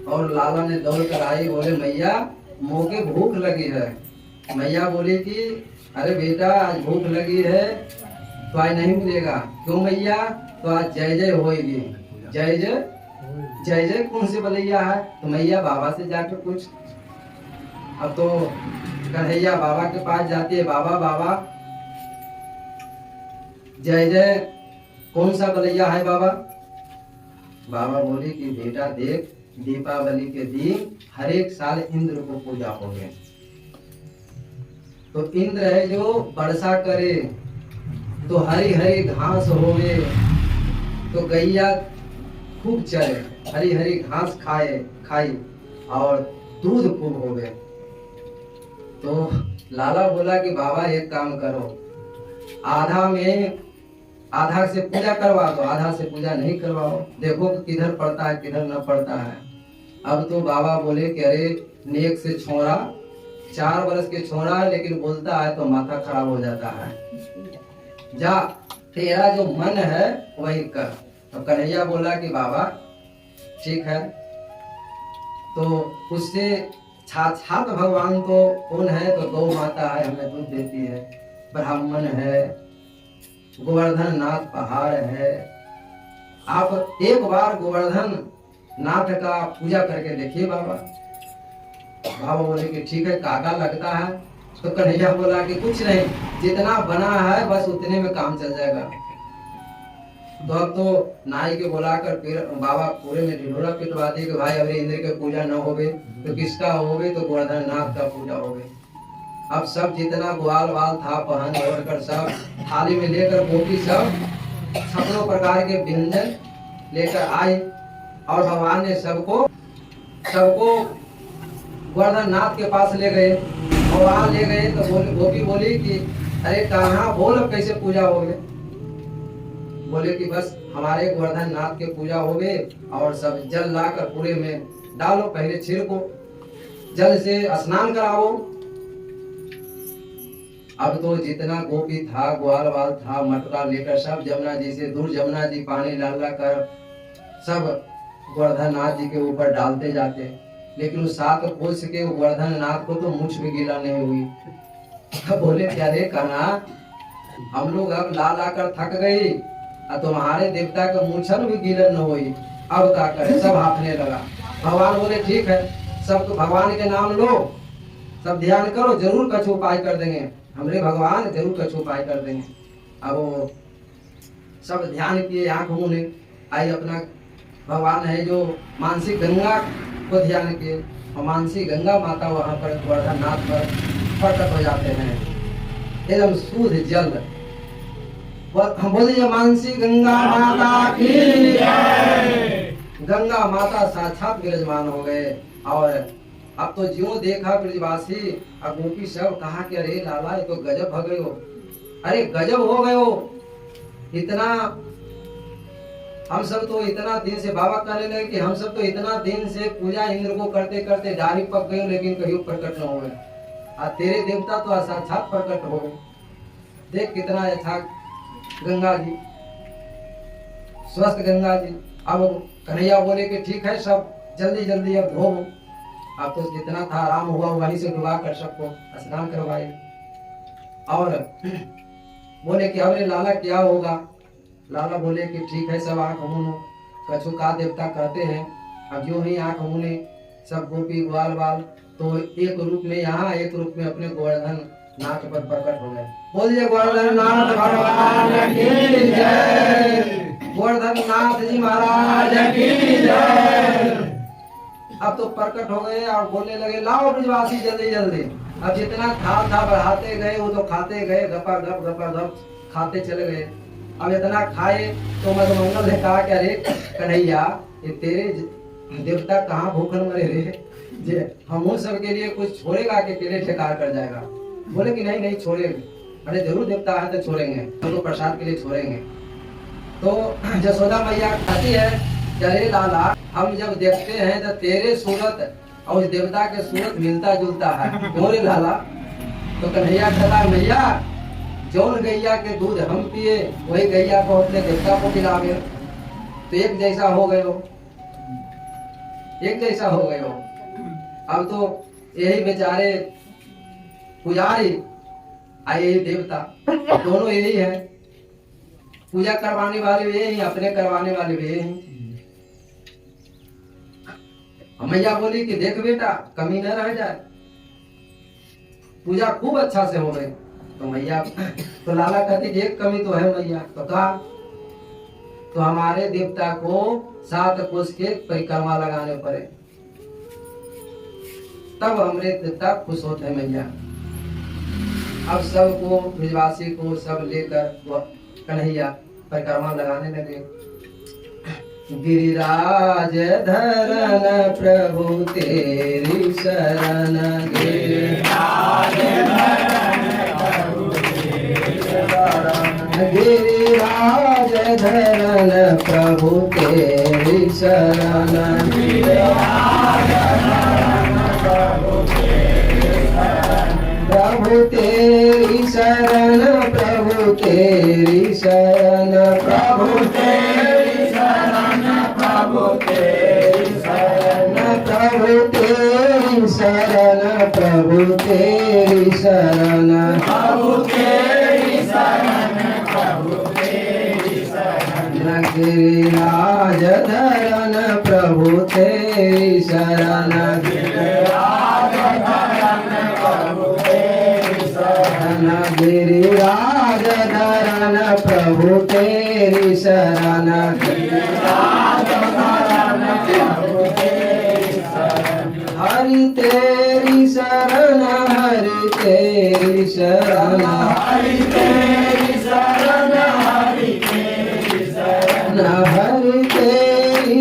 S1: और लाला ने दौड़ कर आई, बोले मैया मोके भूख लगी है। मैया बोली कि अरे बेटा आज भूख लगी है तो आज नहीं मिलेगा। क्यों मैया? तो आज जय जय होएगी। जय जय कौन से बलैया है? तो मैया बाबा से जाके पूछ। अब तो कन्हैया बाबा के पास जाती है, बाबा जय जय कौन सा बलैया है बाबा? बाबा बोले कि बेटा देख, दीपावली के दिन हर एक साल इंद्र को पूजा होगे। तो इंद्र है जो वर्षा करे, तो हरी हरी घास होवे, तो गैया खूब चले, हरी हरी घास खाई और दूध खूब होवे। तो लाला बोला कि बाबा एक काम करो, आधा से पूजा करवा दो, आधा से पूजा नहीं करवाओ, देखो किधर पड़ता है किधर न पड़ता है। अब तो बाबा बोले कि अरे नेक से छोरा, 4 वर्ष के छोरा है लेकिन बोलता है तो माथा खराब हो जाता है। जा तेरा जो मन है वही कर। तो कन्हैया बोला कि बाबा ठीक है। तो उससे साक्षात भगवान तो कौन है? तो गौ माता है, हमें दूध देती है। ब्राह्मण है, गोवर्धन नाथ पहाड़ है। आप एक बार गोवर्धन नाथ का पूजा करके देखिए बाबा। बाबा बोले कि ठीक है, काका लगता है। तो कन्हैया बोला कि कुछ नहीं, जितना बना है बस उतने में काम चल जाएगा। तो अब तो नाई के बुलाकर फिर बाबा पूरे में ढिढोरा पिटवा दी कि भाई अभी इंद्र के पूजा न होवे तो किसका होवे, तो गोवर्धन नाथ का पूजा होवे। अब सब जितना ग्वाल वाल था पहन ओढ़ कर सब थाली में लेकर गोपी सब छप्पनों प्रकार के व्यंजन लेकर आए और भगवान ने सबको गोवर्धन नाथ के पास ले गए। और वहां ले गए तो गोपी बोली कि अरे कहाँ बोल अब कैसे पूजा होगे। बोले कि बस हमारे गोवर्धन नाथ के पूजा होगे और सब जल लाकर पूरे में डालो, पहले छिड़को, जल से स्नान कराओ। अब तो जितना गोपी था ग्वाल वाल था मटका लेकर सब जमुना जी से दूर जमुना जी पानी ला कर सब गोवर्धन नाथ जी के ऊपर डालते जाते, लेकिन उस 7 कोस के गोवर्धन नाथ को तो मुछ भी गीला नहीं हुई। अब बोले क्या रे कहना, हम लोग अब ला कर थक गई और तुम्हारे देवता का मूछन भी गीला न हुई, अब क्या करे। सब हाथने लगा। भगवान बोले ठीक है, सब तो भगवान के नाम लो, सब ध्यान करो, जरूर कुछ उपाय कर देंगे, हमरे भगवान जरूर कुछ उपाय कर देंगे। अब वो सब ध्यान किए, आंख मूने आई अपना भगवान है जो मानसी गंगा को ध्यान किए और मानसी गंगा माता वहां पर गोवर्धन नाथ पर प्रकट हो जाते हैं, एकदम शुद्ध जल। हम बोले मानसी गंगा माता की जय। गंगा माता साक्षात विराजमान हो गए। और अब तो ज्यों देखा ब्रजवासी और गोपी सब कहा कि अरे लाला ये तो गजब हो गए हो, अरे गजब हो गए हो। इतना हम सब तो इतना दिन से बाबा कहने लगे कि हम सब तो इतना दिन से पूजा इंद्र को करते करते दाढ़ी पक गए, लेकिन कहीं प्रकट न हो गए, और तेरे देवता तो साक्षात प्रकट हो गए। देख कितना अच्छा गंगा जी, स्वस्थ गंगा जी। अब कन्हैया बोले कि ठीक है, सब जल्दी जल्दी अब धो। अब तो जितना था आराम हुआ वहीं से डुबा कर सबको स्नान करवाए। और बोले कि अरे लाला क्या होगा। लाला बोले कि ठीक है, सब आंख मूनो, कछु का देवता कहते हैं। अब जो ही आंख मूने सब गोपी ग्वाल बाल तो एक रूप में यहाँ, एक रूप में अपने गोवर्धन नाथ पर प्रकट हो गए। बोलिए गोवर्धन नाथ भगवान की जय, गोवर्धन नाथ जी महाराज की जय। अब तो प्रकट हो गए और बोलने लगे लाओ ब्रजवासी जल्दी जल्दी। अब जितना थाल था बढ़ाते गए, वो तो खाते गए, गपा गप खाते चले गए। अब इतना खाए तो मधुमंगल ने कहा कि अरे कन्हैया, ये तेरे देवता कहाँ भूखन मरे रे, हम उन सब के लिए कुछ छोड़ेगा कि तेरे ठेकार कर जाएगा। बोले कि नहीं नहीं छोड़ेंगे, अरे जरूर देवता है तो छोड़ेंगे, हम तो प्रसाद के लिए छोड़ेंगे। तो जसोदा मैया कहती है कि अरे लाला, हम जब देखते हैं तो तेरे सूरत और उस देवता के सूरत मिलता जुलता है, क्यों रे लाला। तो कन्हैया कहता मैया, जौन गैया के दूध हम पिए वही गैया को अपने देवता को पिलावे, तो एक जैसा हो गए हो, एक जैसा हो गए हो। अब तो यही बेचारे पुजारी और यही देवता दोनों यही है, पूजा करवाने वाले भी यही, अपने करवाने वाले भी यही। मैया बोली कि देख बेटा, कमी न रह जाए, पूजा खूब अच्छा से हो गई। तो मैया तो लाला कहती एक कमी तो है मैया। तो कहा तो हमारे देवता को 7 कोस के परिक्रमा लगाने पड़े, तब हमारे देवता खुश होते हैं मैया। अब सबको ब्रजवासी को सब लेकर कन्हैया परिक्रमा लगाने लगे। गिरिराज धरन प्रभु तेरी शरण, गिरिराज गिरिराज धरन प्रभु तेरी शरण, प्रभु तेरी शरण, प्रभु तेरी शरण, प्रभु तेरी शरण, प्रभु तेरी शरण, प्रभु तेरी शरण, प्रभु तेरी शरण, प्रभु तेरी शरण, प्रभु धरन प्रभु तेरी शरण
S2: गिरिराज धरन प्रभु तेरी शरण
S1: गिरिराज धरन प्रभु तेरी शरण
S2: गिरिराज धरन प्रभु तेरी शरण
S1: हरि तेरी शरण हरि तेरी शरण
S2: हरि तेरी शरण हरि तेरी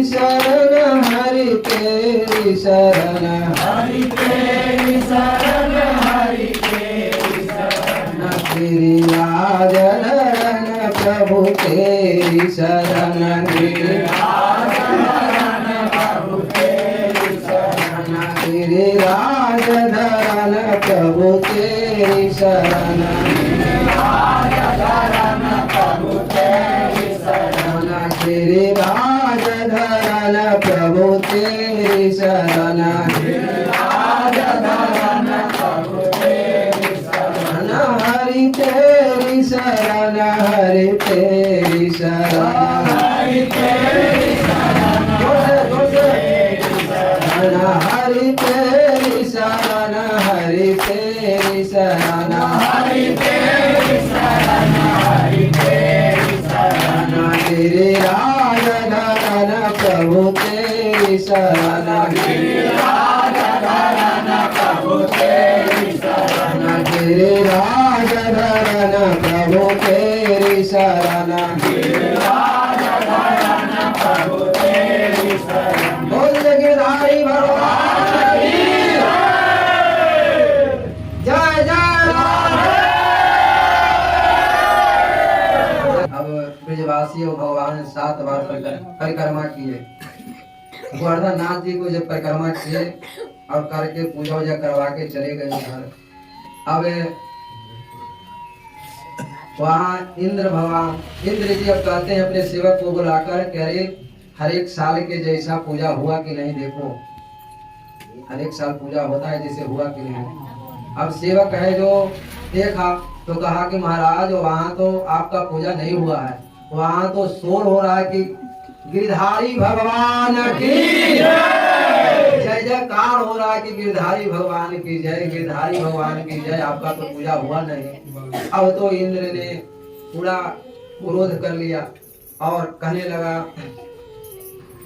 S2: शरण
S1: हरि तेरी शरण हरि तेरी शरण
S2: हरि तेरी शरण हरि तेरी शरण
S1: गिरिराज धरन प्रभु तेरी शरण
S2: गिरिराज धरन प्रभु तेरी शरण
S1: गिरिराज धरन प्रभु तेरी शरण
S2: गिरिराज धरन प्रभु तेरी शरण
S1: गिरिराज धरन प्रभु तेरी शरण
S2: गिरिराज धरन प्रभु तेरी शरण
S1: हरि तेरी शरण हरि तेरी शरण
S2: हरि तेरी शरण
S1: हरि तेरी शरण हरि तेरी शरण
S2: हरि तेरी शरण हरि तेरी शरण
S1: गिरिराज धरन प्रभु तेरी शरण
S2: गिरिराज धरन प्रभु तेरी शरण
S1: गिरिराज धरन प्रभु तेरी शरण
S2: गिरिराज धरन प्रभु तेरी शरण
S1: बोल गिरधारी भगवान की जय जय अब ब्रजवासी और भगवान 7 बार परिक्रमा किए। गोवर्धन नाथ जी को जब परिक्रमा किए और करके पूजा वूजा करवा के चले गए घर। अब वहाँ इंद्र जी अब कहते हैं अपने सेवक को बुलाकर, कह रहे हर एक साल के जैसा पूजा हुआ कि नहीं, देखो हर एक साल पूजा होता है जैसे हुआ कि नहीं। अब सेवक है जो देखा तो कहा कि महाराज वहाँ तो आपका पूजा नहीं हुआ है, वहाँ तो शोर हो रहा है कि गिरधारी भगवान की जय जयकार हो रहा है कि गिरधारी भगवान की जय, गिरधारी भगवान की जय, आपका तो पूजा हुआ नहीं। अब तो इंद्र ने पूरा क्रोध कर लिया और कहने लगा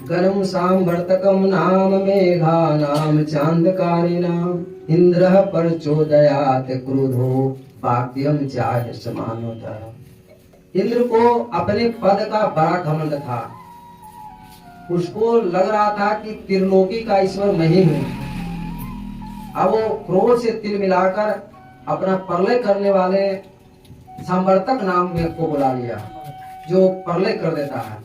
S1: गणम सांवर्तकम नाम मेघा नाम चांदकारी नाम इंद्र परचोदयात क्रोधो वाक्यम चाह समानोता। इंद्र को अपने पद का बड़ा घमंड था, उसको लग रहा था कि त्रिलोकी का ईश्वर मैं ही हूँ। अब वो क्रोध से तिल मिलाकर अपना प्रलय करने वाले संवर्तक नाम में को बुला लिया जो प्रलय कर देता है,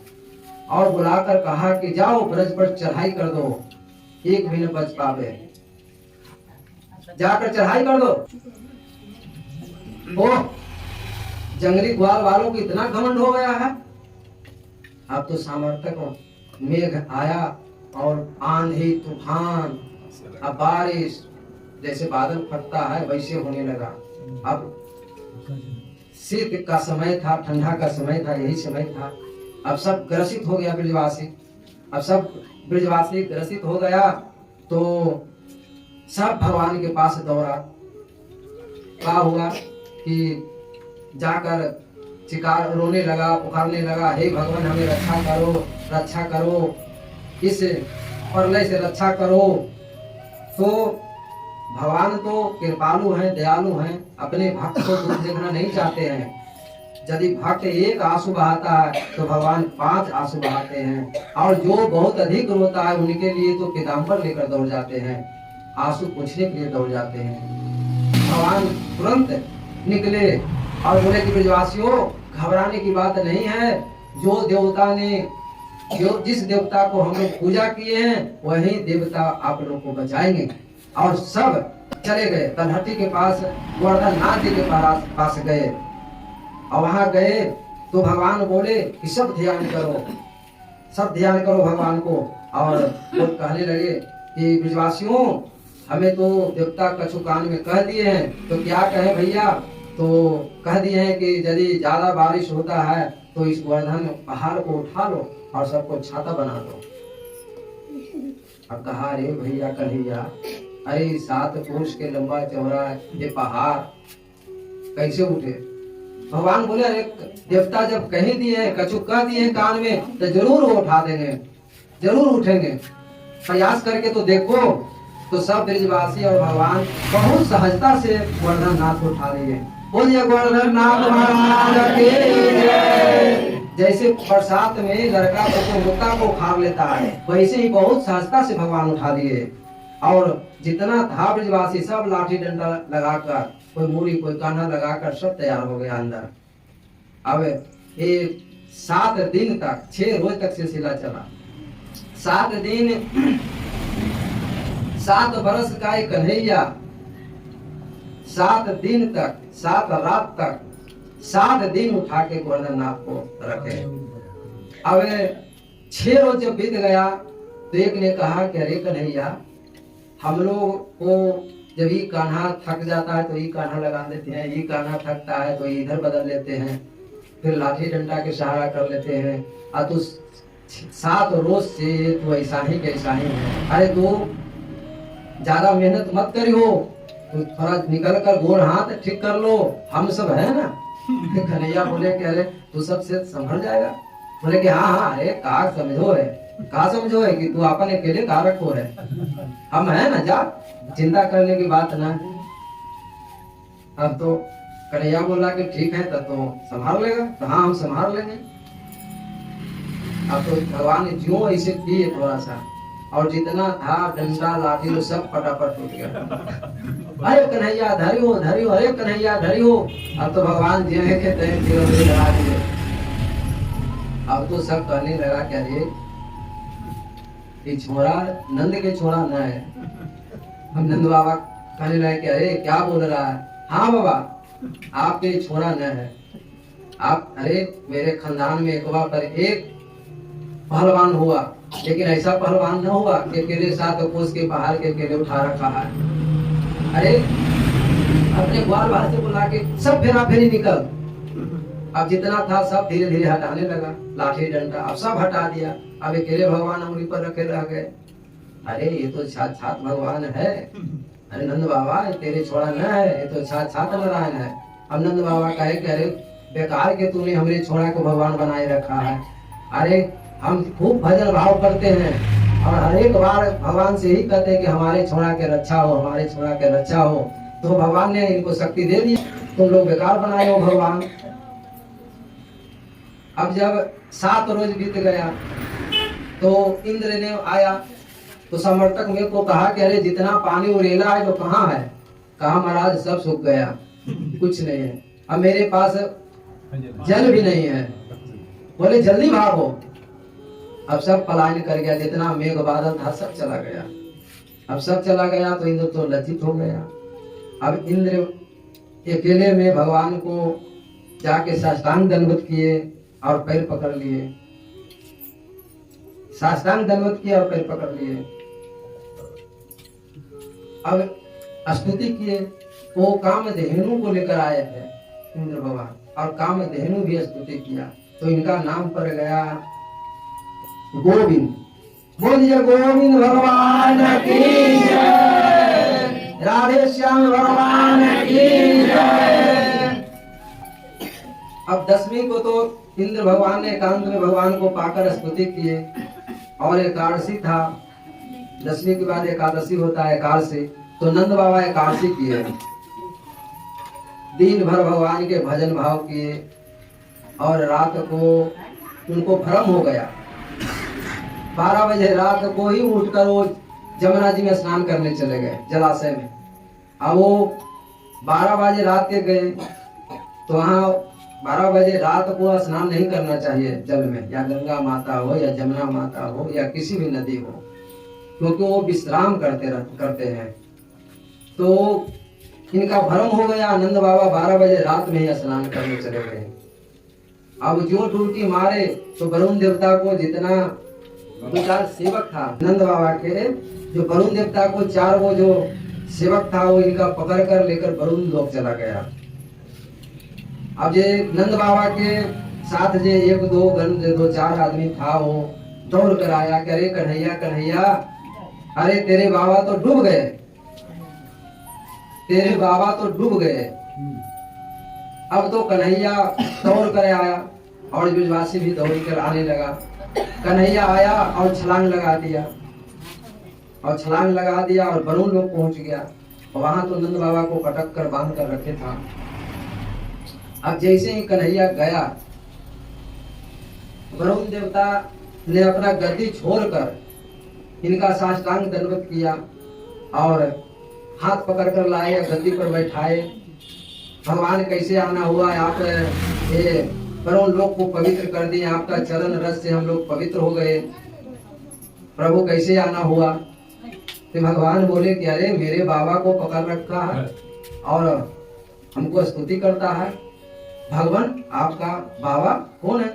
S1: और बुलाकर कहा कि जाओ ब्रज पर चढ़ाई कर दो, एक भी न बच पावे, जाकर चढ़ाई कर दो। ओ जंगली ग्वाल वालों को इतना घमंड हो गया है। अब तो सामर्थक मेघ आया और आंधी तूफान, अब बारिश जैसे बादल फटता है वैसे होने लगा। अब शीत का समय था, ठंडा का समय था, यही समय था। अब सब ग्रसित हो गया ब्रजवासी, अब सब ब्रजवासी ग्रसित हो गया तो सब भगवान के पास दौड़ा। क्या हुआ कि जाकर चिकार रोने लगा, पुकारने लगा, हे भगवान हमें रक्षा करो, रक्षा करो, इस प्रलय से रक्षा करो। तो भगवान तो कृपालु हैं, दयालु हैं, अपने भक्त को दुख देखना नहीं चाहते हैं। यदि भक्त एक आंसू बहाता है तो भगवान 5 आंसू बहाते हैं, और जो बहुत अधिक रोता है उनके लिए तो पीताम्बर लेकर दौड़ जाते हैं, आंसू पूछने के लिए दौड़ जाते हैं। भगवान तुरंत निकले और बोले कि ब्रजवासियों घबराने की बात नहीं है, जो देवता ने जिस देवता को हम लोग पूजा किए हैं वही देवता आप लोग को बचाएंगे। और सब चले गए तलहटी के पास, गोवर्धन नाथ जी के पास गए, और वहां गए तो भगवान बोले कि सब ध्यान करो भगवान को। और वो कहने लगे कि ब्रजवासियों हमें तो देवता कछु कान में कह दिए हैं, तो क्या कहें भैया, तो कह दिए हैं कि यदि ज्यादा बारिश होता है तो इस गोवर्धन पहाड़ को उठा लो और सबको छाता बना दो। अब कहा अरे भैया कन्हैया, अरे 7 कोस के लंबा चौड़ा ये पहाड़ कैसे उठे? भगवान बोले अरे देवता जब कहीं दिए, कछु कह दिए कान में तो जरूर वो उठा देंगे, जरूर उठेंगे, प्रयास करके तो देखो। तो सब ब्रजवासी और भगवान बहुत सहजता से गोवर्धन नाथ को उठा लिए। बोलिए गोवर्धन नाथ महाराज की जय। जैसे बरसात में लड़का मुक्ता को उखाड़ लेता है, वैसे ही बहुत सहजता से भगवान उठा लिए। और जितना था ब्रजवासी सब लाठी डंडा लगाकर, कोई मूरी कोई कान्हा लगाकर सब तैयार हो गया अंदर। अब ये 7 दिन तक, 6 रोज तक सिलसिला चला। 7 दिन 7 बरस का एक कन्हैया 7 दिन तक, 7 रात तक, 7 दिन उठा के गोवर्धन नाथ को रखे। अब 6 रोज जब बीत गया तो एक ने कहा कि अरे कन्हैया, हम लोग को जब ये कान्हा थक जाता है तो ये कान्हा लगा देते हैं, ये कान्हा थकता है तो इधर बदल लेते हैं, फिर लाठी डंडा के सहारा कर लेते हैं। और तू 7 रोज से तू ऐसा ही कैसा ही है। अरे तू ज्यादा मेहनत मत करियो, तो थोड़ा निकल कर गोड़ हाथ ठीक कर लो, हम सब है ना। कन्हैया बोले कि अरे तू सबसे संभल जाएगा। बोले कि हाँ हाँ, अरे कहा समझो है, कहा समझो है कि तू अपन अकेले कहा रखो है, हम है ना, जा चिंता करने की बात ना। अब तो कन्हैया बोला कि ठीक है, तब तो संभाल लेगा। तो हाँ हम संभाल लेंगे। अब तो भगवान ने जो ऐसे किए थोड़ा सा, और जितना था डंडा लाठी वो सब फटाफट टूट गया। अरे कन्हैया धरियो धरियो, अरे कन्हैया धरियो। अब तो भगवान जी के धीरे लगा दिए। अब तो सब कहने लगा कि अरे ये छोरा नंद के छोरा न है। हम नंद बाबा कहने लगे कि अरे क्या बोल रहा है? हाँ बाबा, आपके छोरा न है। आप, अरे मेरे खानदान में एक बार पर एक पहलवान हुआ, लेकिन ऐसा पहलवान न हुआ कि अकेले 7 कोस के पहाड़ के अकेले उठा रखा है। अरे अपने ग्वाल बाल से बुला के सब फेरा फेरी निकल। अब जितना था सब धीरे धीरे हटाने लगा, लाठी डंडा अब सब हटा दिया। अब अकेले भगवान उंगली पर रखे रह गए। अरे ये तो साक्षात भगवान है। अरे नंद बाबा, ये तेरे छोड़ा न है, ये तो साक्षात नारायण है। अब नंद बाबा कहे कि अरे बेकार के तूने हमरे छोड़ा को भगवान बनाए रखा है। अरे हम खूब भजन भाव करते हैं और हर एक बार भगवान से ही कहते हैं कि हमारे छोड़ा के रक्षा हो, हमारे छोड़ा के रक्षा हो। तो भगवान ने इनको शक्ति दे दी, तुम लोग बेकार बनाए हो भगवान। अब जब 7 रोज बीत गया तो इंद्र ने आया तो समर्थक में को कहा कि अरे जितना पानी उड़ेला है तो कहाँ है? कहा महाराज सब सूख गया, कुछ नहीं है। अब मेरे पास जल भी नहीं है। बोले जल्दी भागो। अब सब पलायन कर गया, जितना मेघ बादल था सब चला गया। अब सब चला गया तो इंद्र तो लज्जित हो गया। अब इंद्र अकेले में भगवान को जाके साष्टांग दंडवत किए और पैर पकड़ लिए, साष्टांग दंडवत किया और पैर पकड़ लिए। अब स्तुति किए। वो कामधेनु को लेकर आए थे इंद्र भगवान, और कामधेनु भी स्तुति किया, तो इनका नाम पड़ गया गोविंद। बोलिए गोविंद भगवान की जय, राधे श्याम भगवान की जय। अब 10वीं को तो इंद्र भगवान ने एकांत में भगवान को पाकर स्तुति किए, और एकादशी था। 10वीं के बाद एकादशी होता है, एकादशी। तो नंद बाबा एकादशी किए, दिन भर भगवान के भजन भाव किए, और रात को उनको भ्रम हो गया। 12 बजे रात को ही उठकर वो जमुना जी में स्नान करने चले गए, जलाशय में। अब वो 12 बजे रात के गए तो वहाँ 12 बजे रात को स्नान नहीं करना चाहिए जल में, या गंगा माता हो या जमुना माता हो या किसी भी नदी हो, क्योंकि वो विश्राम करते हैं। तो इनका भ्रम हो गया। आनंद बाबा 12 बजे रात में ही स्नान करने चले गए। अब जो डुबकी मारे तो वरुण देवता को, जितना 2-4 सेवक था नंद बाबा के, जो वरुण देवता को 4 वो जो सेवक था वो इनका पकड़ कर लेकर वरुण लोक चला गया। अब ये नंद बाबा के साथ जे एक दो गण दो चार आदमी था, वो दौड़ कर आया कि अरे कन्हैया कन्हैया, अरे तेरे बाबा तो डूब गए, तेरे बाबा तो डूब गए। अब तो कन्हैया दौड़ कर आया और ब्रजवासी भी दौड़ कर आने लगा। कन्हैया आया और छलांग लगा दिया, और छलांग लगा दिया और वरुण लोग पहुंच गया। वहां तो नंद बाबा को पटक कर बांध कर रखे था। अब जैसे ही कन्हैया गया, वरुण देवता ने अपना गद्दी छोड़कर इनका साष्टांग दंडवत किया और हाथ पकड़कर लाए, गद्दी पर बैठाए। भगवान कैसे आना हुआ, आप ये वरुण लोग को पवित्र कर दिए, आपका चरण रस से हम लोग पवित्र हो गए, प्रभु कैसे आना हुआ। तो भगवान बोले कि अरे मेरे बाबा को पकड़ रखा है और हमको स्तुति करता है। भगवान आपका बाबा कौन है?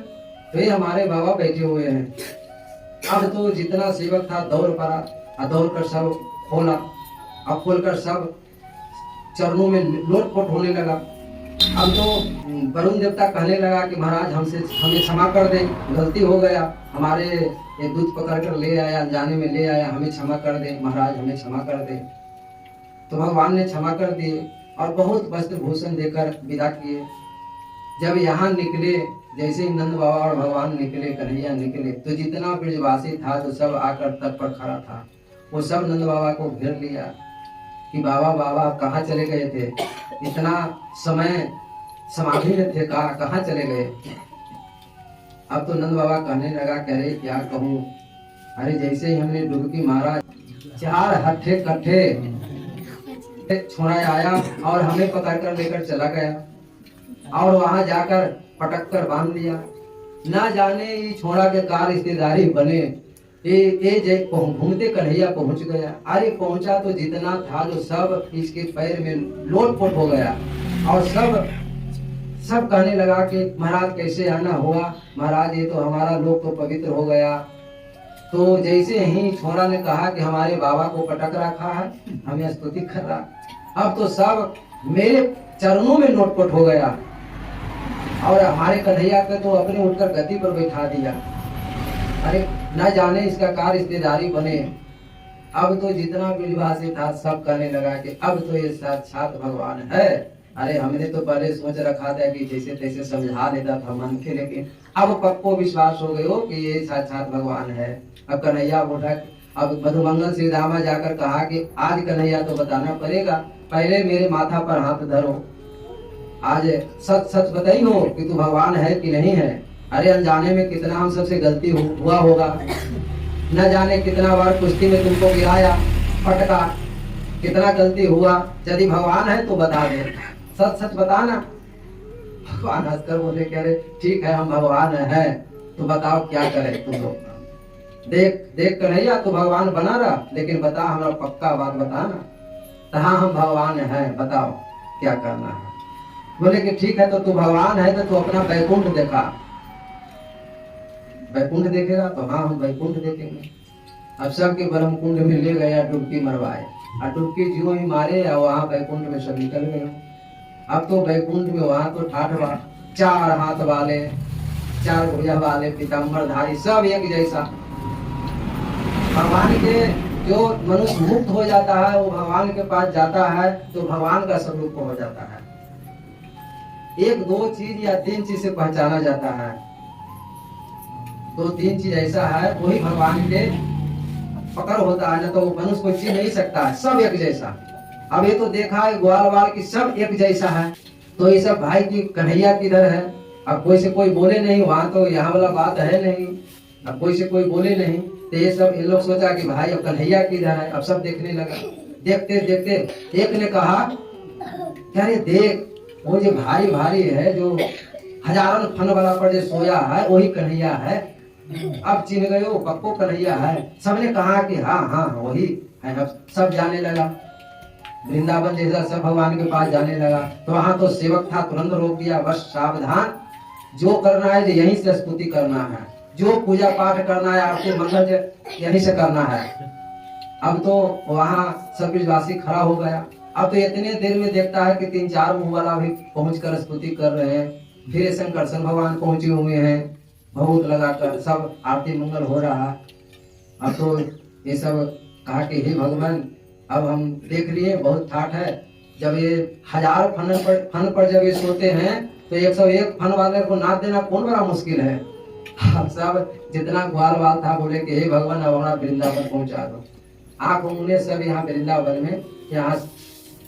S1: तो ये हमारे बाबा बैठे हुए हैं। अब तो जितना सेवक था दौड़ पड़ा और दौड़ कर सब खोला, अब खोलकर सब चरणों में लोटपोट होने लगा। अब तो वरुण देवता कहने लगा कि महाराज हमें क्षमा कर दे, गलती हो गया, हमारे ये दूध पकड़ कर ले आया, अनजाने में ले आया, हमें क्षमा कर दे महाराज, हमें क्षमा कर दे। तो भगवान ने क्षमा कर दिए और बहुत वस्त्र भूषण देकर विदा किए। जब यहाँ निकले, जैसे ही नंद बाबा और भगवान निकले, कन्हैया निकले, तो जितना ब्रजवासी था तो सब आकर तट पर खड़ा था। वो सब नंद बाबा को घेर लिया कि बाबा बाबा आप कहाँ चले गए थे, इतना समय समाधि में थे, कहाँ चले गए। अब तो नंद बाबा कहने लगा कि अरे क्या कहूँ, अरे जैसे ही हमने डुबकी मारा, 4 हट्ठे कट्ठे छोड़ा आया और हमें पकड़ कर लेकर चला गया और वहां जाकर पटक कर बांध दिया। ना जाने ये छोड़ा के कार रिश्तेदारी बने, ये घूमते कन्हैया पहुंच गया। अरे पहुंचा तो जितना था जो सब इसके पैर में लोटपोट हो गया और सब कहने लगा कि महाराज कैसे आना हुआ, महाराज ये तो हमारा लोग तो पवित्र हो गया। तो जैसे ही छोरा ने कहा कि हमारे बाबा को पटक रखा है, हमें स्तुति कर रहा, अब तो सब मेरे चरणों में लोटपोट हो गया और हमारे कन्हैया को तो अपने उठकर गद्दी पर बैठा दिया। अरे न जाने इसका कार रिश्तेदारी बने। अब तो जितना ब्रजवासी था सब कहने लगा कि अब तो ये साक्षात भगवान है। अरे हमने तो पहले सोच रखा था कि जैसे तैसे समझा देता था मन के, लेकिन अब पक्को विश्वास हो गयो कि ये साक्षात भगवान है। अब कन्हैया बोला, अब मधुमंगल श्री रामा जाकर कहा कि आज कन्हैया तो बताना पड़ेगा, पहले मेरे माथा पर हाथ धरो, आज सच सच बताई हो कि तू भगवान है कि नहीं है। अरे अनजाने में कितना हम सबसे गलती हुआ होगा, न जाने कितना बार कुश्ती में तुमको गिराया, पटका, कितना गलती हुआ। यदि भगवान है तो बता दे, सच सच बताना। भगवान हंसकर बोले कि अरे ठीक है हम भगवान है, तो बताओ क्या करे तुम लोग। देख कन्हैया तो भगवान बना रहा, लेकिन बता हमारा पक्का बात बताना। हाँ हम भगवान है, बताओ क्या करना है। बोले कि ठीक है तो तू भगवान है तो तू अपना बैकुंठ देखा। बैकुंठ देखेगा? तो हाँ हम बैकुंठ देखेंगे। अब सबके ब्रह्म कुंड में ले गया, डुबकी मरवाए, और डुबकी जो ही मारे और वहां बैकुंठ में सब निकल गए। अब तो बैकुंठ में वहां तो ठाठ 4 हाथ वाले, 4 भुजा वाले, पीताम्बरधारी, सब एक जैसा। भगवान के जो मनुष्य मुक्त हो जाता है वो भगवान के पास जाता है तो भगवान का स्वरूप हो जाता है। 1 2 चीज या 3 चीज से पहचाना जाता है। 2-3 चीज ऐसा है वही भगवान के पकड़ होता है, न तो मनुष्य को चीज नहीं सकता है, सब एक जैसा। अब ये तो देखा है ग्वाल वाल की सब एक जैसा है, तो ये सब भाई की कन्हैया किधर है। अब कोई से कोई बोले नहीं, वहां तो यहाँ वाला बात है नहीं, अब कोई से कोई बोले नहीं, तो ये सब इन लोग सोचा कि भाई अब कन्हैया किधर है। अब सब देखने लगा, देखते देखते एक ने कहा क्या रे देख, वो जो भारी भारी है, जो हजारों फन वाला पर जो सोया है वही कन्हैया है। अब चिन्ह गए वो पक्को कन्हैया है। सबने कहा कि हाँ हाँ वही है। अब सब जाने लगा, वृंदावन जैसा सब भगवान के पास जाने लगा। तो वहां तो सेवक था, तुरंत रोक दिया, बस सावधान, जो करना है यहीं से स्तुति करना है, जो पूजा पाठ करना है आपको मंगल यहीं से करना है। अब तो वहां सब ब्रजवासी खड़ा हो गया। अब तो इतने देर में देखता है कि 3-4 मुंह वाला भी पहुंच कर स्तुति कर रहे हैं। फिर शंकरसन भगवान पहुंचे हुए हैं, बहुत लगाकर सब आरती मंगल हो रहा। अब तो ये सब कहा कि हे भगवान, अब हम देख लिए बहुत ठाठ है। जब ये 1000 फन पर जब ये सोते हैं तो 101 फन वाले को नाद देना कौन बड़ा मुश्किल है। अब सब जितना ग्वाल वाल था बोले कि हे भगवान अब हमारा वृंदावन पहुंचा दो। आंख उन्हें सब यहाँ वृंदावन में, यहाँ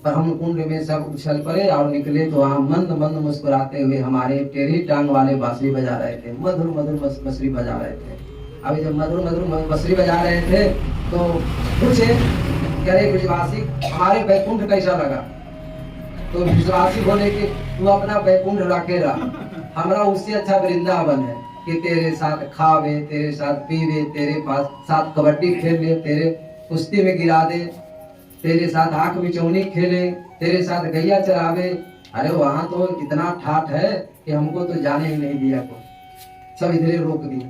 S1: ब्रह्म कुंड में सब उछल पड़े और निकले तो वहाँ मंद मंद मुस्कुराते हुए हमारे टेढ़ी टांग वाले बांसुरी बजा रहे थे, मधुर मधुर बांसुरी बजा रहे थे। अभी जब मधुर मधुर बांसुरी बजा रहे थे तो पूछे कि अरे ब्रजवासी हमारे वैकुंठ कैसा लगा। तो ब्रजवासी बोले कि तू अपना वैकुंठ रखे रहा, हमारा उससे अच्छा वृंदावन है कि तेरे साथ खावे, तेरे साथ पीवे, तेरे पास साथ कबड्डी खेल ले, तेरे कुश्ती में गिरा दे, तेरे साथ आंख बिचौनी खेले, तेरे साथ गैया चरावे। अरे वहां तो इतना ठाठ है कि हमको तो जाने ही नहीं दिया, को सब इधर रोक दिया।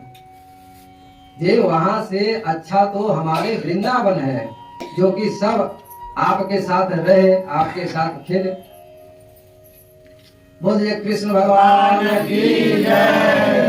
S1: ये वहां से अच्छा तो हमारे वृंदावन है, जो कि सब आपके साथ रहे, आपके साथ खेले। बोलिए कृष्ण भगवान की जय।